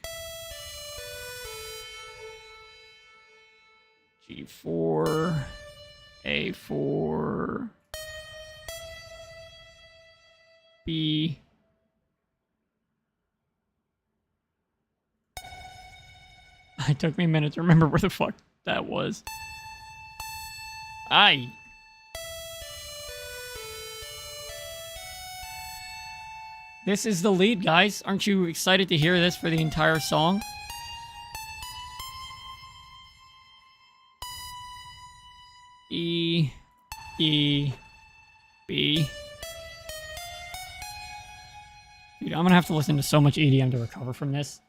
G4, A4, B. It took me a minute to remember where the fuck that was. Aye. This is the lead, guys. Aren't you excited to hear this for the entire song? E, E, B. Dude, I'm gonna have to listen to so much EDM to recover from this.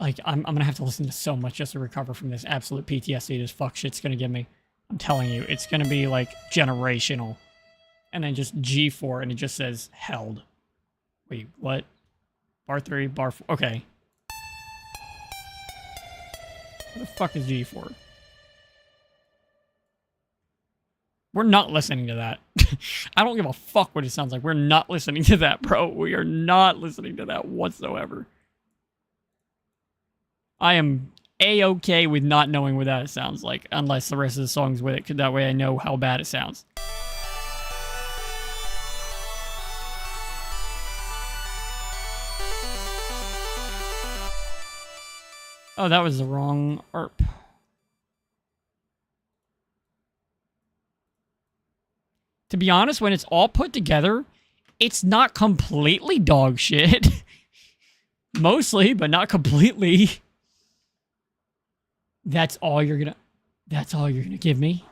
Like, I'm gonna have to listen to so much just to recover from this absolute PTSD this fuck shit's gonna give me. I'm telling you, it's gonna be, like, generational. And then just G4, and it just says held. Wait, what? Bar 3, bar 4. Okay. What the fuck is G4? We're not listening to that. I don't give a fuck what it sounds like. We're not listening to that, bro. We are not listening to that whatsoever. I am A-okay with not knowing what that sounds like, unless the rest of the song's with it, because that way I know how bad it sounds. Oh, that was the wrong ARP. To be honest, when it's all put together, it's not completely dog shit. Mostly, but not completely. That's all you're gonna give me?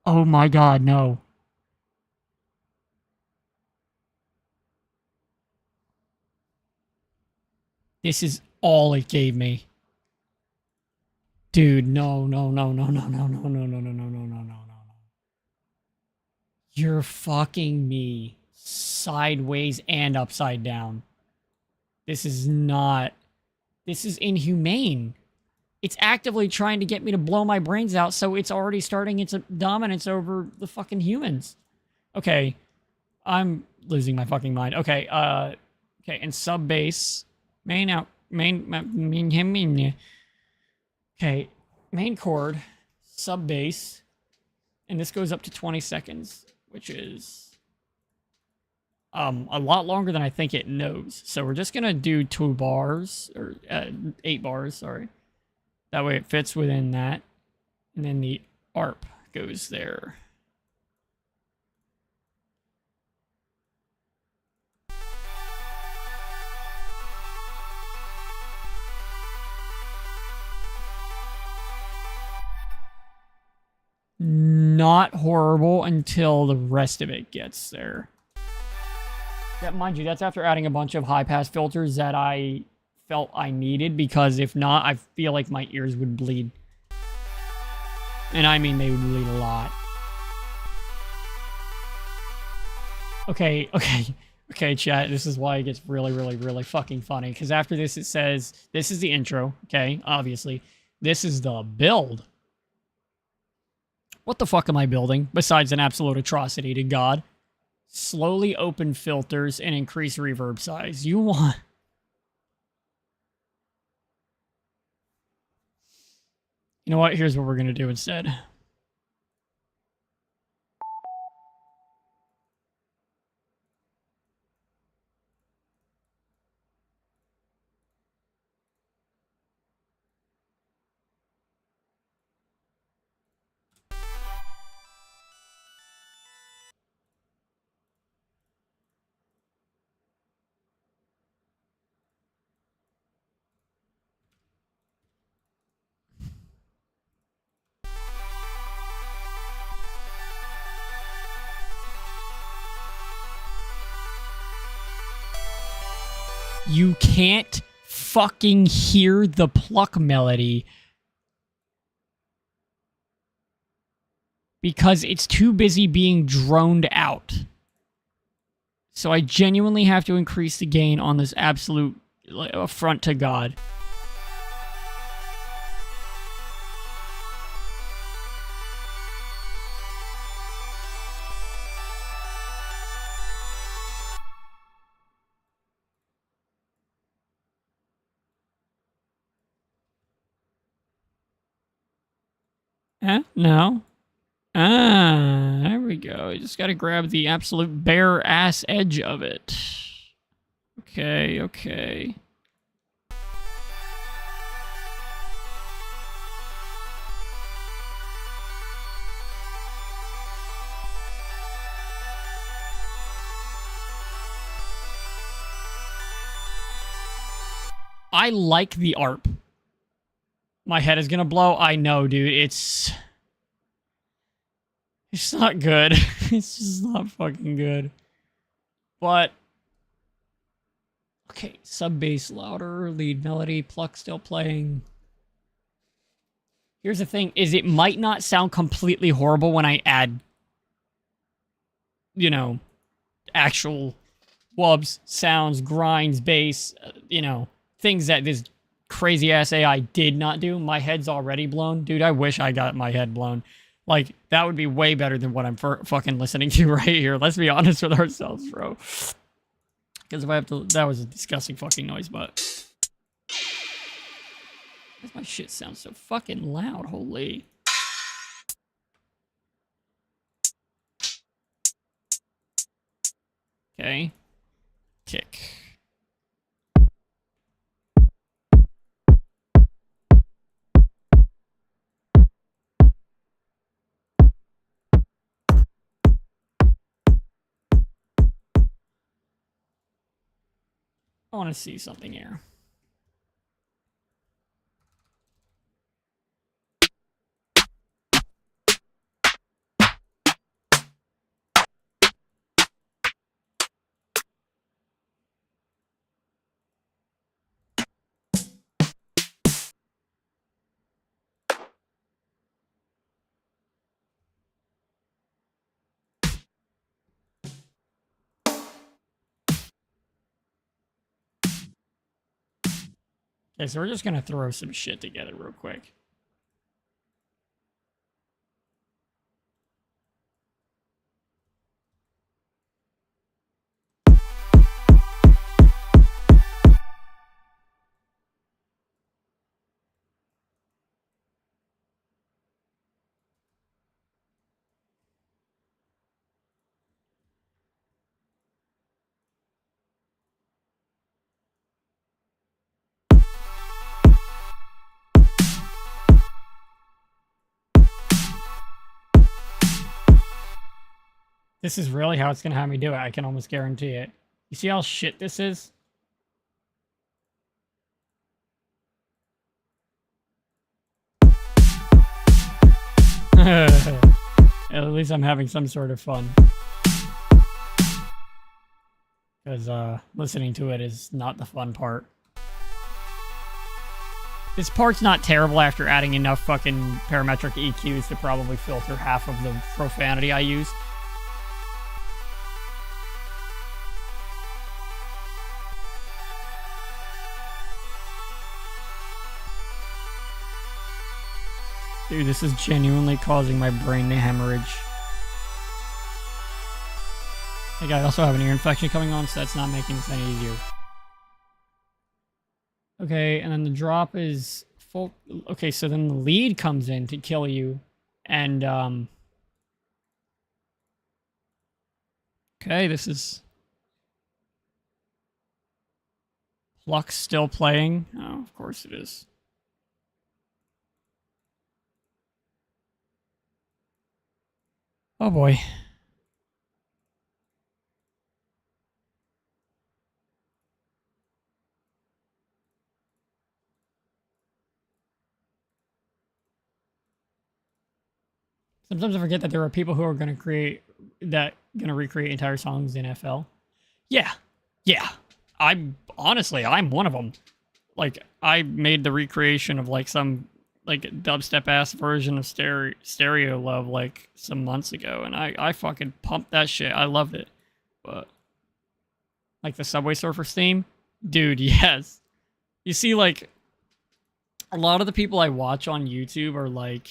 Oh my god, no. This is all it gave me. Dude, no. You're fucking me sideways and upside down. This is inhumane. It's actively trying to get me to blow my brains out, so it's already starting its dominance over the fucking humans. Okay, I'm losing my fucking mind. Okay, okay, and sub bass, main chord, sub bass, and this goes up to 20 seconds, which is a lot longer than I think it knows. So we're just gonna do 2 bars, or 8 bars, sorry. That way it fits within that. And then the ARP goes there. Not horrible until the rest of it gets there. Yeah, mind you, that's after adding a bunch of high-pass filters that I felt I needed, because if not, I feel like my ears would bleed. And I mean, they would bleed a lot. Okay, chat. This is why it gets really, really, really fucking funny. Because after this, it says, this is the intro, okay? Obviously. This is the build. What the fuck am I building? Besides an absolute atrocity to God. Slowly open filters and increase reverb size. You want... You know what? Here's what we're going to do instead. You can't fucking hear the pluck melody because it's too busy being droned out. So I genuinely have to increase the gain on this absolute affront to God. No. There we go. You just gotta grab the absolute bare ass edge of it. Okay. I like the ARP. My head is gonna blow. I know, dude. It's not good. It's just not fucking good. But okay, sub bass louder, lead melody, pluck still playing. Here's the thing, is it might not sound completely horrible when I add, you know, actual wubs, sounds, grinds, bass, you know, things that this crazy-ass AI did not do. My head's already blown. Dude, I wish I got my head blown. Like, that would be way better than what I'm fucking listening to right here. Let's be honest with ourselves, bro. Because if I have to... That was a disgusting fucking noise, but... Why does my shit sound so fucking loud? Holy... Okay. Kick. I want to see something here. Okay, so we're just gonna throw some shit together real quick. This is really how it's gonna have me do it. I can almost guarantee it. You see how shit this is? At least I'm having some sort of fun. Because listening to it is not the fun part. This part's not terrible after adding enough fucking parametric EQs to probably filter half of the profanity I use. Dude, this is genuinely causing my brain to hemorrhage. Like, I also have an ear infection coming on, so that's not making this any easier. Okay, and then the drop is full. Okay, so then the lead comes in to kill you. And, okay, this is... Pluck's still playing. Oh, of course it is. Oh boy. Sometimes I forget that there are people who are going to recreate entire songs in FL. Yeah. I'm one of them. Like, I made the recreation of like some like dubstep ass version of Stereo Love like some months ago, and I fucking pumped that shit. I loved it. But like the Subway Surfers theme, dude, yes. You see, like a lot of the people I watch on YouTube are like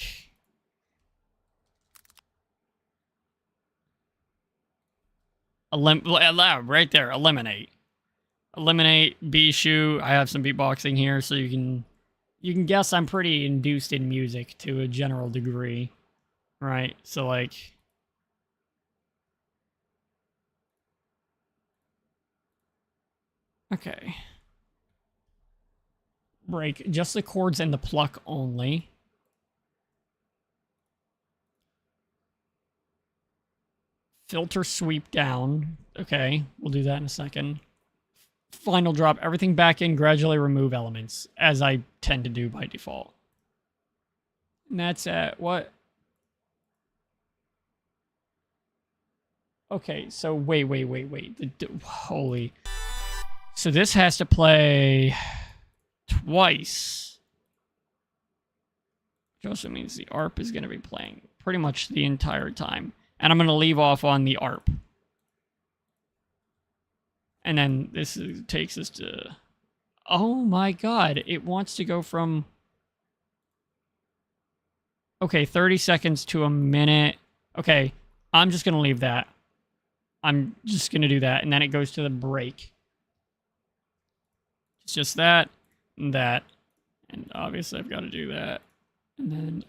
right there, eliminate. Eliminate, Bishu. I have some beatboxing here, so you can guess I'm pretty induced in music to a general degree. Right? So like okay. Break just the chords and the pluck only. Filter sweep down. Okay, we'll do that in a second. Final drop everything back in, gradually remove elements, as I tend to do by default. And that's at what? Okay, so wait. Holy. So this has to play twice. Which also means the ARP is going to be playing pretty much the entire time. And I'm going to leave off on the ARP. And then this takes us to... Oh my god, it wants to go from... Okay, 30 seconds to a minute. Okay, I'm just going to leave that. I'm just going to do that. And then it goes to the break. It's just that and that. And obviously I've got to do that. And then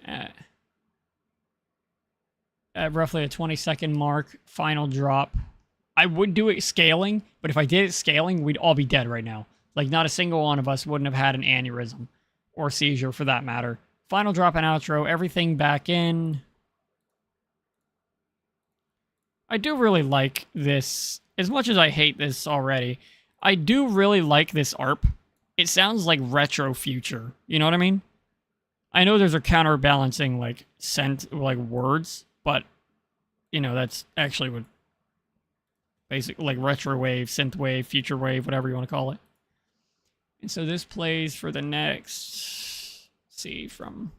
at roughly a 20-second mark, final drop. I would do it scaling, but if I did it scaling, we'd all be dead right now. Like, not a single one of us wouldn't have had an aneurysm or seizure for that matter. Final drop and outro, everything back in. I do really like this. As much as I hate this already, I do really like this ARP. It sounds like retro future. You know what I mean? I know there's a counterbalancing, like, words, but, you know, that's actually what basically, like, retro wave, synth wave, future wave, whatever you want to call it. And so this plays for the next, see, from,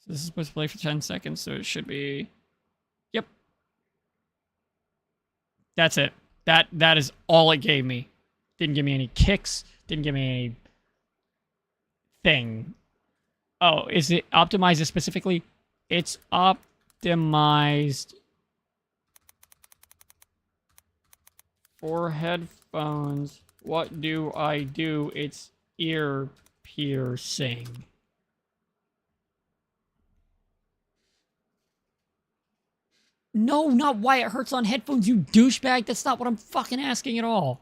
so this is supposed to play for 10 seconds, so it should be, yep. That's it. That is all it gave me. Didn't give me any kicks, didn't give me anything. Oh, is it optimized specifically? It's optimized for headphones. What do I do? It's ear piercing. No, not why it hurts on headphones, you douchebag. That's not what I'm fucking asking at all.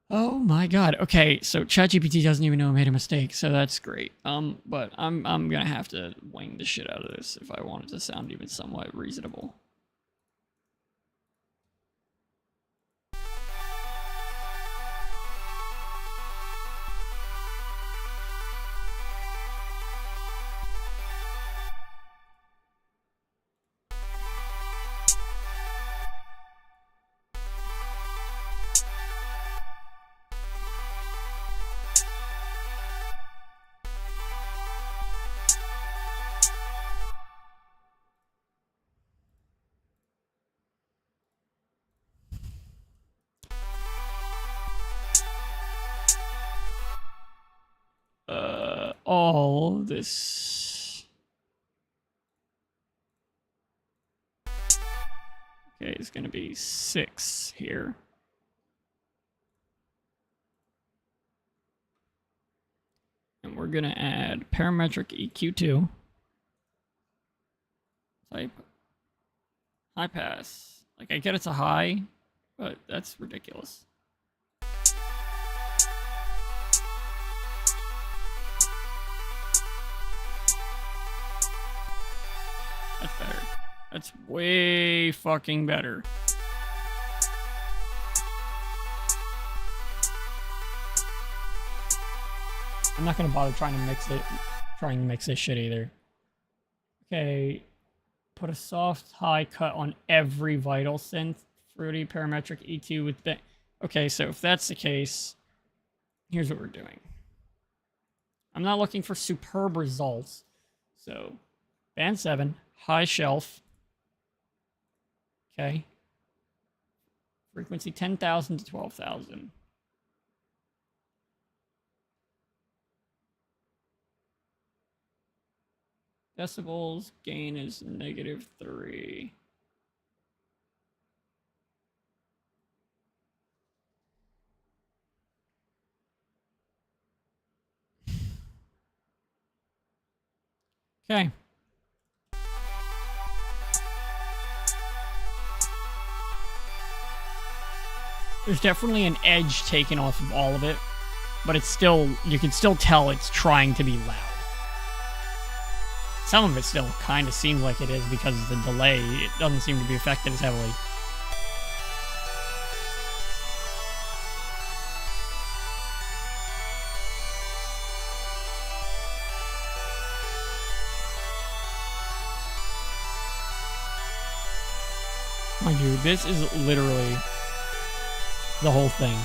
Oh my god. Okay, so Chat GPT doesn't even know I made a mistake, so that's great. But I'm gonna have to wing the shit out of this if I want it to sound even somewhat reasonable. All this Okay, it's going to be 6 here. And we're going to add parametric EQ2. Type high pass. Like, I get it's a high, but that's ridiculous. That's better. That's way fucking better. I'm not gonna bother trying to mix this shit either. Okay, put a soft high cut on every vital synth. Fruity parametric EQ with band. Okay, so if that's the case, here's what we're doing. I'm not looking for superb results. So, band 7, high shelf. Okay. Frequency 10,000 to 12,000. Decibels, gain is -3. Okay. There's definitely an edge taken off of all of it, but it's still, you can still tell it's trying to be loud. Some of it still kind of seems like it is because of the delay. It doesn't seem to be affected as heavily. Mind you, this is literally the whole thing.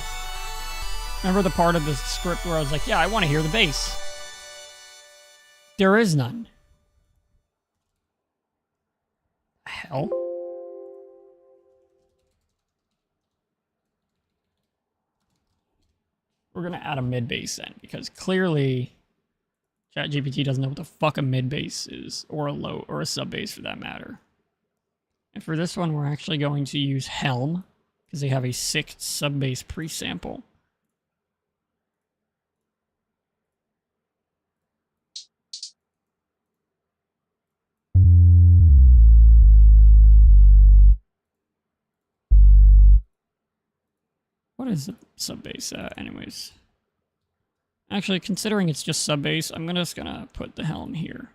Remember the part of the script where I was like, yeah, I want to hear the bass. There is none. Hell. We're going to add a mid bass then, because clearly Chat GPT doesn't know what the fuck a mid bass is, or a low, or a sub bass for that matter. And for this one, we're actually going to use Helm, because they have a 6th sub bass pre-sample. What is the sub bass at, anyways? Actually, considering it's just sub bass, I'm just gonna put the Helm here.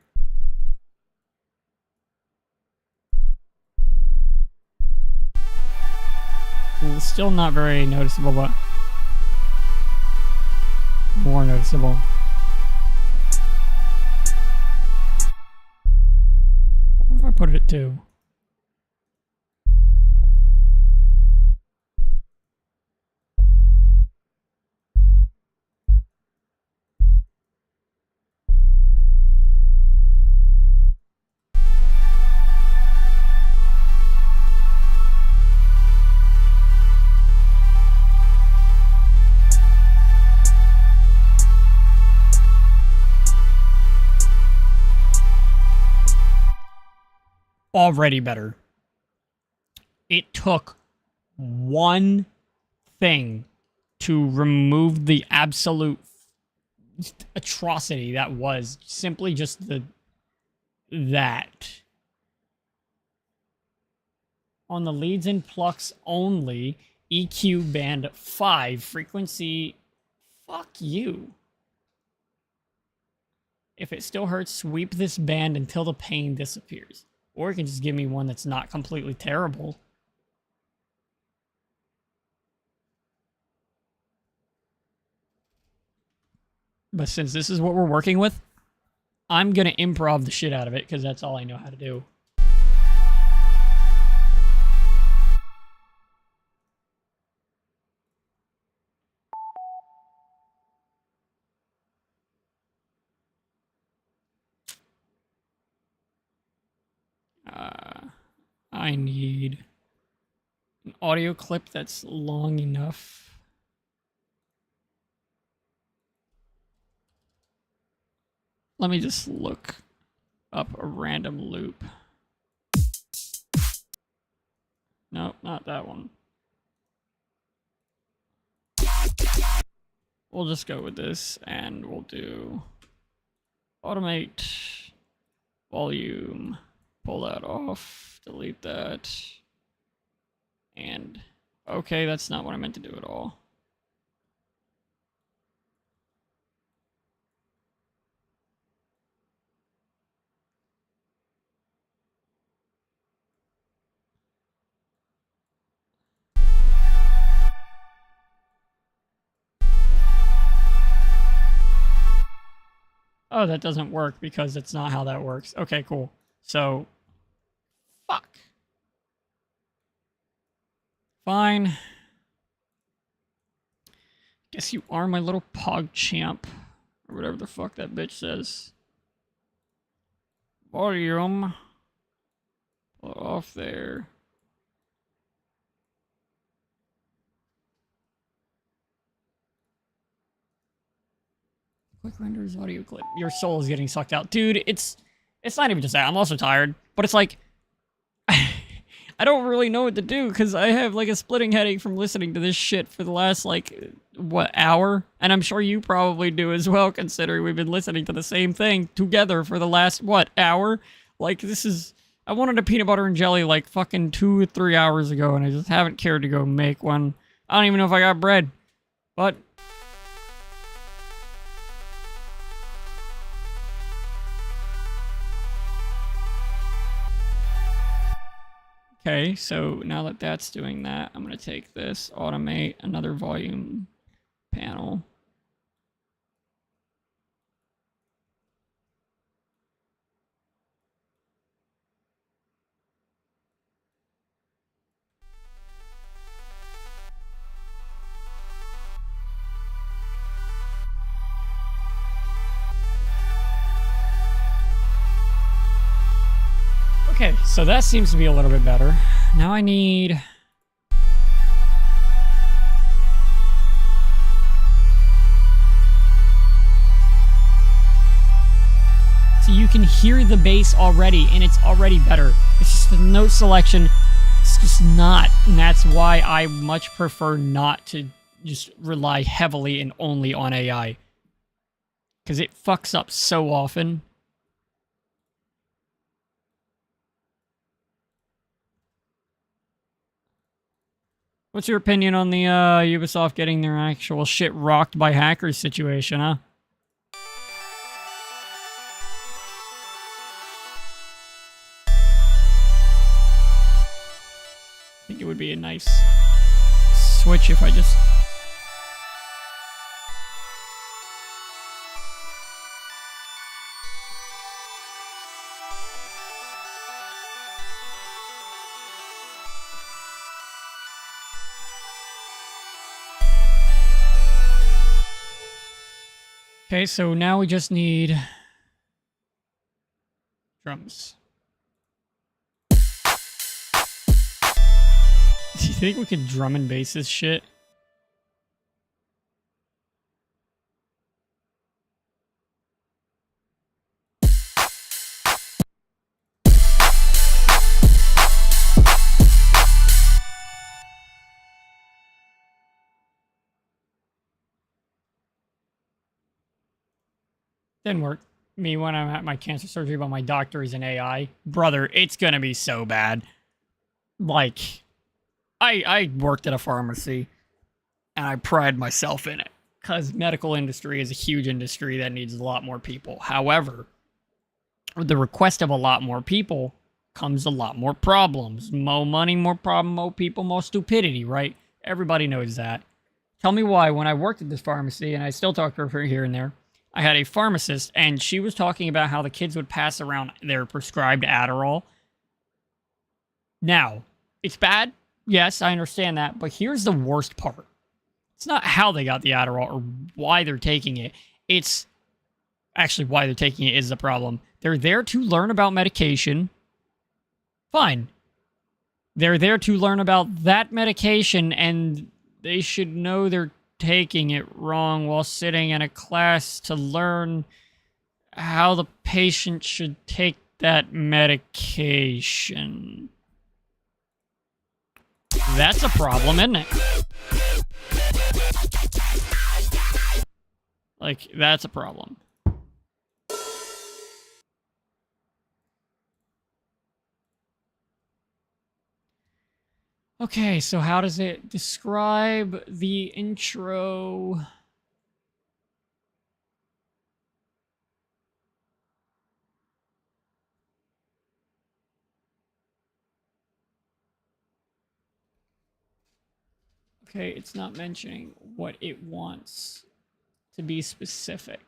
Cool, still not very noticeable, but more noticeable. What if I put it at 2? Already better. It took one thing to remove the absolute atrocity that was simply just that. On the leads and plucks only, EQ band 5, frequency, fuck you. If it still hurts, sweep this band until the pain disappears. Or you can just give me one that's not completely terrible. But since this is what we're working with, I'm going to improv the shit out of it because that's all I know how to do. I need an audio clip that's long enough. Let me just look up a random loop. No, No, not that one. We'll just go with this, and we'll do automate volume. Pull that off. Delete that. And okay, that's not what I meant to do at all. Oh, that doesn't work because it's not how that works. Okay, cool. So, fuck. Fine. Guess you are my little pog champ. Or whatever the fuck that bitch says. Volume. Pull it off there. Quick renders audio clip. Your soul is getting sucked out. Dude, it's not even just that. I'm also tired. But it's like, I don't really know what to do because I have like a splitting headache from listening to this shit for the last like, what, hour? And I'm sure you probably do as well, considering we've been listening to the same thing together for the last, what, hour? Like, this is... I wanted a peanut butter and jelly like fucking 2 or 3 hours ago, and I just haven't cared to go make one. I don't even know if I got bread. But... okay, so now that that's doing that, I'm going to take this, automate another volume panel. Okay, so that seems to be a little bit better. Now I need... so you can hear the bass already, and it's already better. It's just the note selection, it's just not. And that's why I much prefer not to just rely heavily and only on AI. Because it fucks up so often. What's your opinion on the Ubisoft getting their actual shit rocked by hackers situation, huh? I think it would be a nice switch if I just... okay, so now we just need drums. Do you think we could drum and bass this shit? Didn't work. Me when I'm at my cancer surgery, but my doctor is an AI. Brother, it's gonna be so bad. Like, I worked at a pharmacy, and I pride myself in it. Because medical industry is a huge industry that needs a lot more people. However, with the request of a lot more people comes a lot more problems. More money, more problem, more people, more stupidity, right? Everybody knows that. Tell me why, when I worked at this pharmacy, and I still talk to her here and there, I had a pharmacist, and she was talking about how the kids would pass around their prescribed Adderall. Now, it's bad. Yes, I understand that. But here's the worst part. It's not how they got the Adderall or why they're taking it. It's actually why they're taking it is the problem. They're there to learn about medication. Fine. They're there to learn about that medication, and they should know they're taking it wrong while sitting in a class to learn how the patient should take that medication. That's a problem, isn't it? Like, that's a problem. Okay, so how does it describe the intro? Okay, it's not mentioning what it wants to be specific.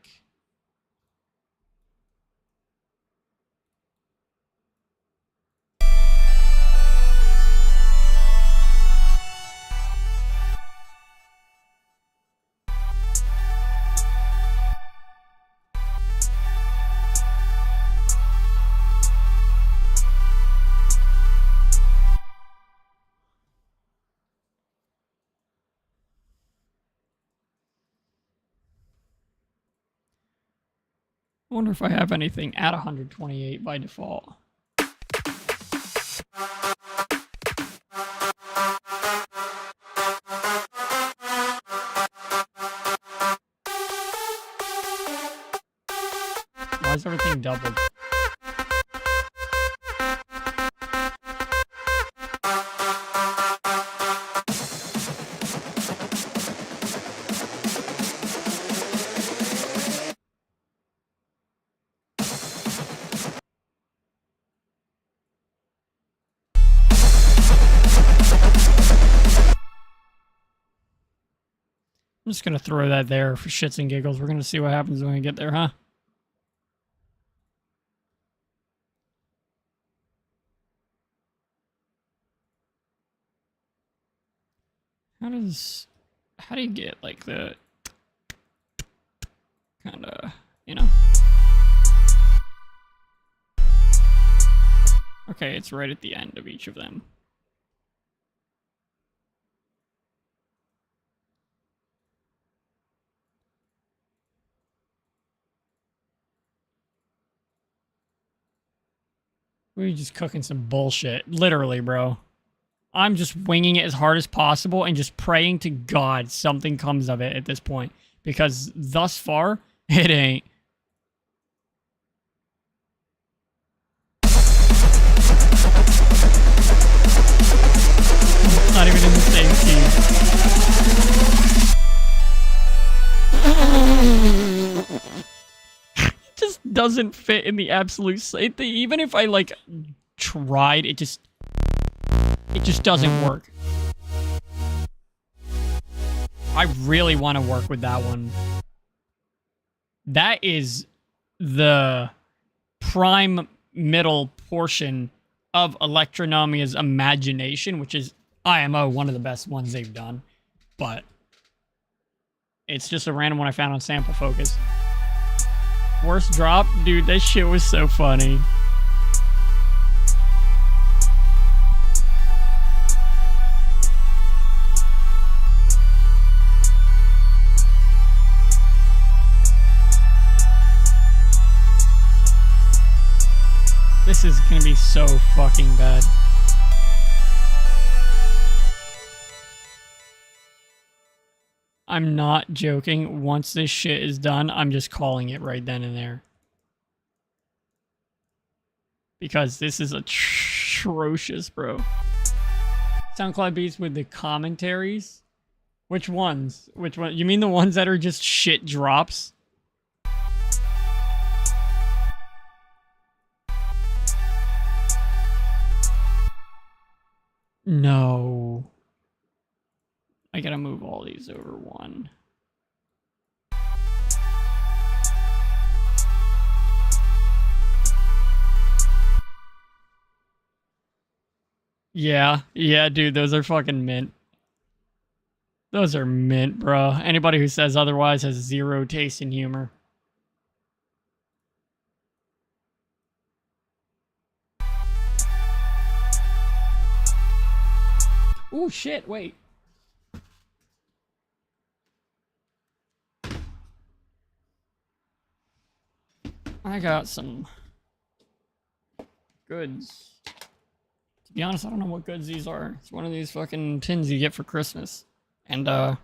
I wonder if I have anything at 128 by default. Why is everything doubled? I'm just gonna throw that there for shits and giggles. We're gonna see what happens when we get there, huh? How do you get like the kind of, you know? Okay, it's right at the end of each of them. We're just cooking some bullshit. Literally, bro. I'm just winging it as hard as possible and just praying to God something comes of it at this point. Because thus far, it ain't. It's not even in the same key. It just doesn't fit in the absolute... Even if I, like, tried, it just doesn't work. I really want to work with that one. That is the prime middle portion of Electronomia's imagination, which is IMO, one of the best ones they've done. But it's just a random one I found on Sample Focus. Worst drop? Dude, that shit was so funny. This is gonna be so fucking bad. I'm not joking. Once this shit is done, I'm just calling it right then and there. Because this is atrocious, bro. SoundCloud beats with the commentaries? Which ones? Which one? You mean the ones that are just shit drops? No. I gotta move all these over one. Yeah, dude, those are fucking mint. Those are mint, bro. Anybody who says otherwise has zero taste in humor. Ooh, shit, wait. I got some goods to be honest, I don't know what goods these are. It's one of these fucking tins you get for Christmas. And, I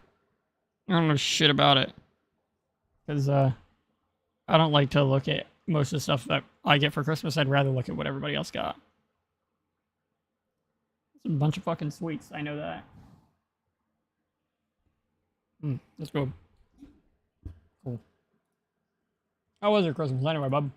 don't know shit about it. Because, I don't like to look at most of the stuff that I get for Christmas. I'd rather look at what everybody else got. It's a bunch of fucking sweets. I know that. Let's go. Cool. How was your Christmas anyway, bub?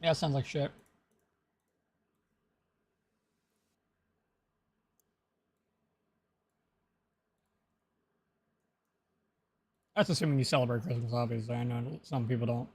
Yeah, sounds like shit. That's assuming you celebrate Christmas, obviously. I know some people don't.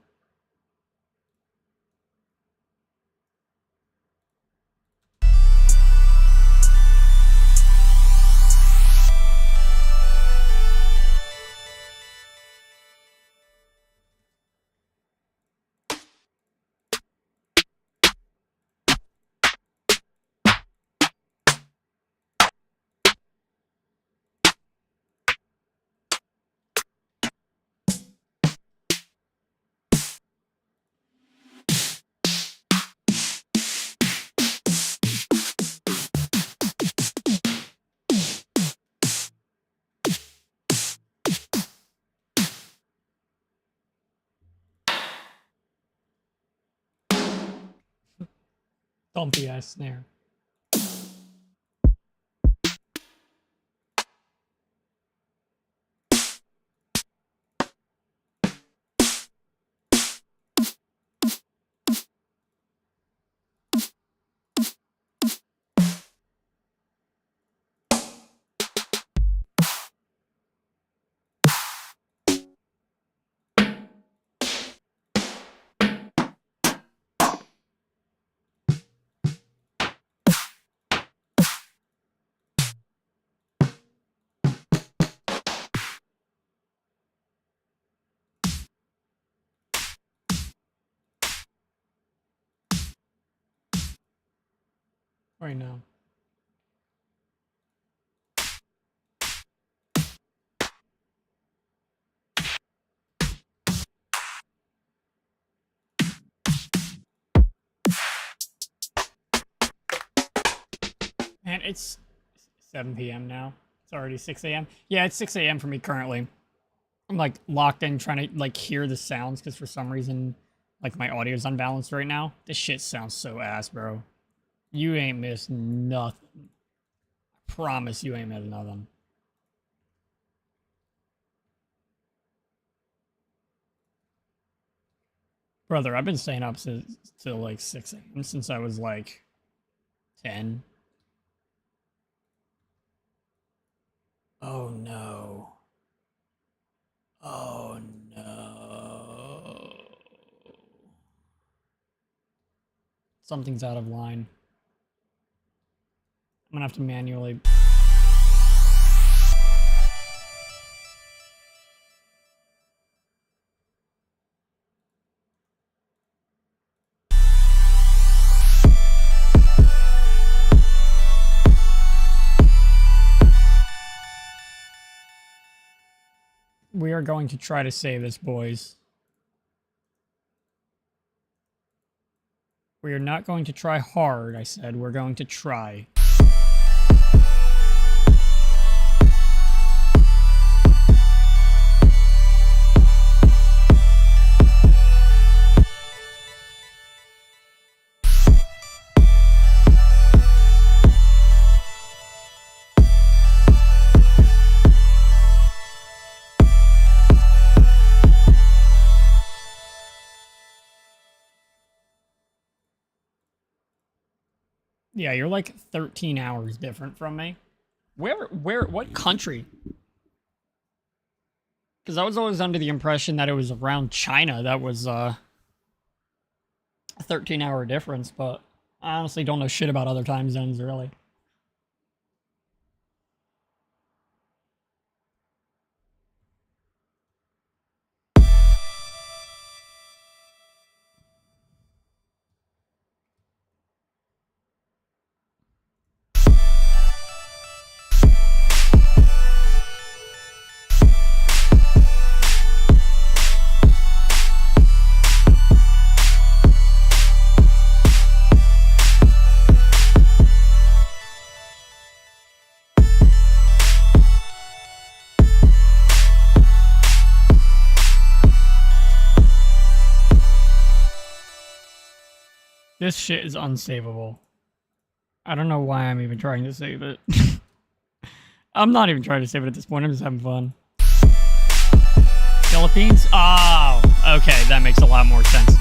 Dumpy ass snare. Right now. Man, it's 7 p.m. now. It's already 6 a.m. Yeah, it's 6 a.m. for me currently. I'm like locked in trying to like hear the sounds because for some reason like my audio is unbalanced right now. This shit sounds so ass, bro. You ain't missed nothing. I promise you ain't missed nothing. Brother, I've been staying up till like 6 a.m. since I was like 10. Oh no. Oh no. Something's out of line. I'm gonna have to manually. We are going to try to save this, boys. We are not going to try hard, I said. We're going to try. Yeah, you're like 13 hours different from me. What country? Because I was always under the impression that it was around China that was a 13-hour difference, but I honestly don't know shit about other time zones, really. This shit is unsavable. I don't know why I'm even trying to save it. I'm not even trying to save it at this point. I'm just having fun. Philippines? Oh, okay. That makes a lot more sense.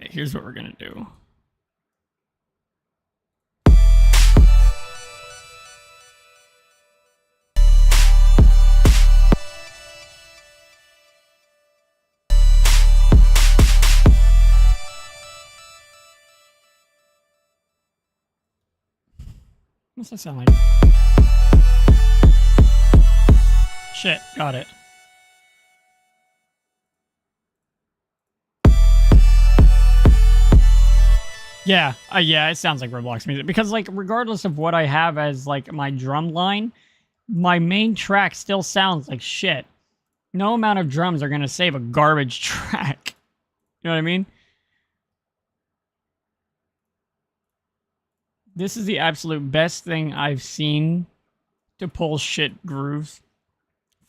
Okay, here's what we're gonna do. What's that sound like? Shit, got it. Yeah, yeah, it sounds like Roblox music. Because, like, regardless of what I have as, like, my drum line, my main track still sounds like shit. No amount of drums are gonna save a garbage track. You know what I mean? This is the absolute best thing I've seen to pull shit grooves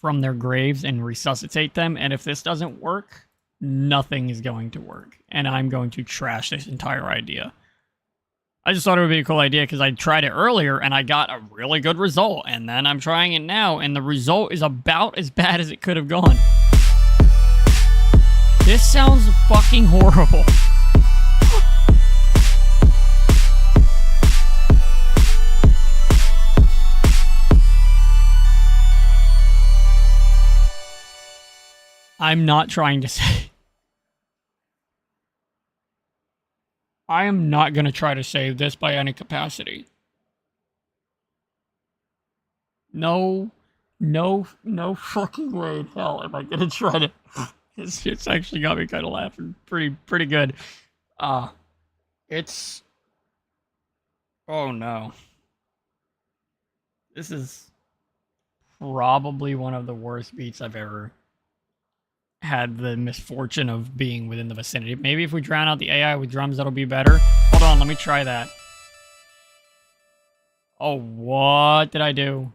from their graves and resuscitate them. And if this doesn't work, nothing is going to work. And I'm going to trash this entire idea. I just thought it would be a cool idea because I tried it earlier and I got a really good result. And then I'm trying it now and the result is about as bad as it could have gone. This sounds fucking horrible. I'm not trying to say. I am not going to try to save this by any capacity. No fucking way in hell am I going to try to. It's actually got me kind of laughing pretty good. It's. Oh no. This is probably one of the worst beats I've ever had the misfortune of being within the vicinity. Maybe if we drown out the AI with drums, that'll be better. Hold on, let me try that. Oh, what did I do?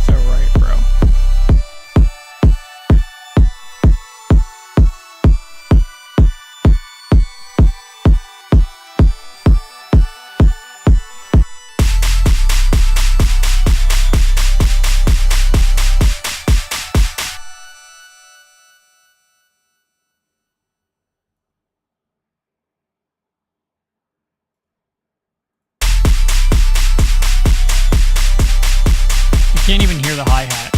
So right, bro. Can't even hear the hi-hat.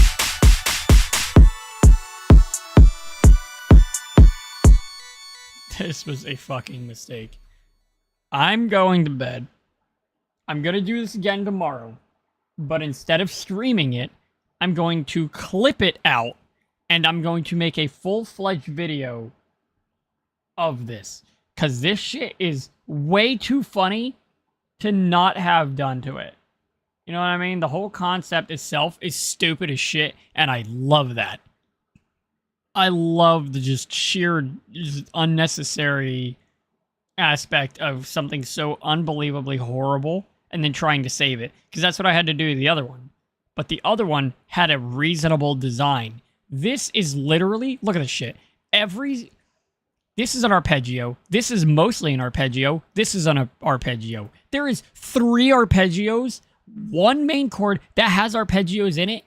This was a fucking mistake. I'm going to bed. I'm going to do this again tomorrow. But instead of streaming it, I'm going to clip it out. And I'm going to make a full-fledged video of this. Because this shit is way too funny to not have done to it. You know what I mean? The whole concept itself is stupid as shit, and I love that. I love the just sheer just unnecessary aspect of something so unbelievably horrible and then trying to save it. Because that's what I had to do to the other one. But the other one had a reasonable design. This is literally, look at this shit. This is an arpeggio. This is mostly an arpeggio. This is an arpeggio. There is 3 arpeggios. One main chord that has arpeggios in it,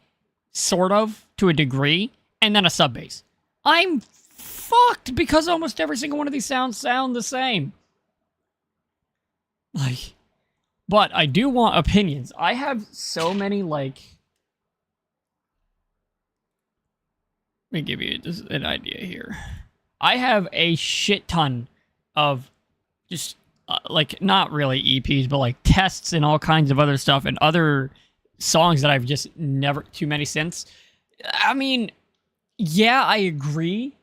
sort of, to a degree, and then a sub bass. I'm fucked because almost every single one of these sounds sound the same. Like, but I do want opinions. I have so many, like... Let me give you just an idea here. I have a shit ton of just... like, not really EPs, but like tests and all kinds of other stuff and other songs that I've just never too many since. I mean, yeah, I agree.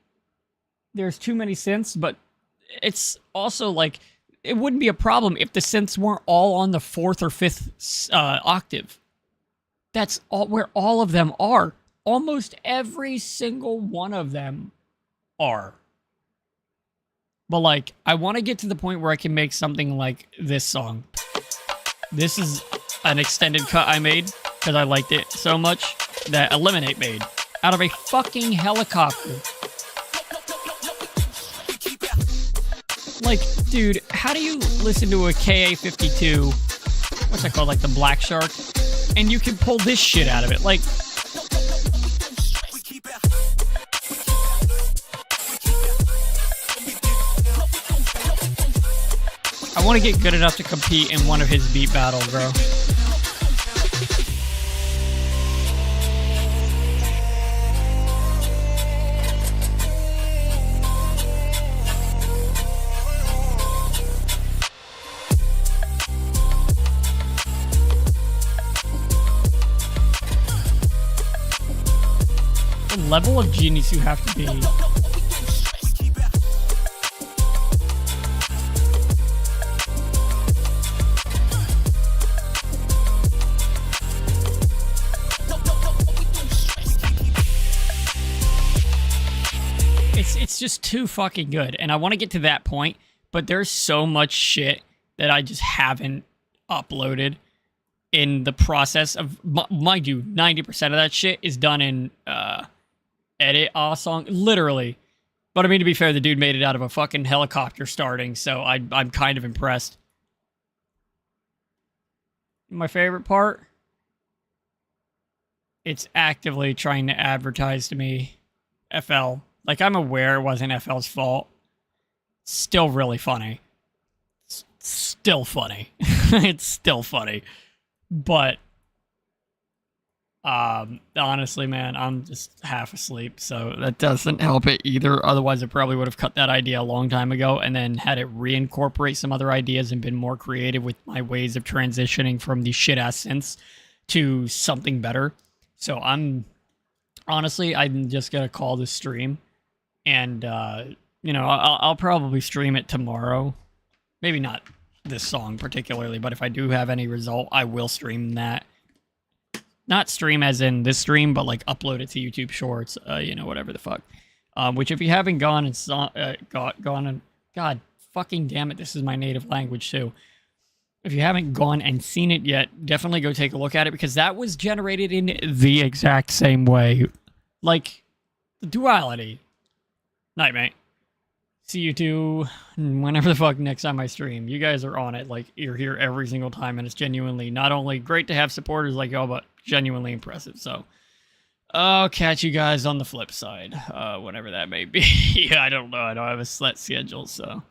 There's too many synths, but it's also like it wouldn't be a problem if the synths weren't all on the 4th or 5th octave. That's all where all of them are. Almost every single one of them are. But like, I want to get to the point where I can make something like this song. This is an extended cut I made because I liked it so much that Eliminate made out of a fucking helicopter. Like, dude, how do you listen to a KA-52, what's that called, like the Black Shark, and you can pull this shit out of it? Like, I want to get good enough to compete in one of his beat battles, bro. The level of genius you have to be. It's just too fucking good, and I want to get to that point, but there's so much shit that I just haven't uploaded in the process of, mind you, 90% of that shit is done in edit song, literally. But I mean, to be fair, the dude made it out of a fucking helicopter starting, so I'm kind of impressed. My favorite part? It's actively trying to advertise to me FL. Like, I'm aware it wasn't FL's fault. Still really funny. Still funny. It's still funny. But, honestly, man, I'm just half asleep, so that doesn't help it either. Otherwise, I probably would have cut that idea a long time ago and then had it reincorporate some other ideas and been more creative with my ways of transitioning from these shit-ass synths to something better. So honestly, I'm just going to call this stream. And, you know, I'll probably stream it tomorrow. Maybe not this song particularly, but if I do have any result, I will stream that. Not stream as in this stream, but like upload it to YouTube Shorts, you know, whatever the fuck. Which if you haven't gone and God fucking damn it, this is my native language too. If you haven't gone and seen it yet, definitely go take a look at it, because that was generated in the exact same way. Like, the duality. Night, mate. See you two whenever the fuck next time I stream. You guys are on it. Like, you're here every single time, and it's genuinely not only great to have supporters like y'all, but genuinely impressive. So, I'll catch you guys on the flip side, whenever that may be. Yeah, I don't know. I don't have a set schedule, so...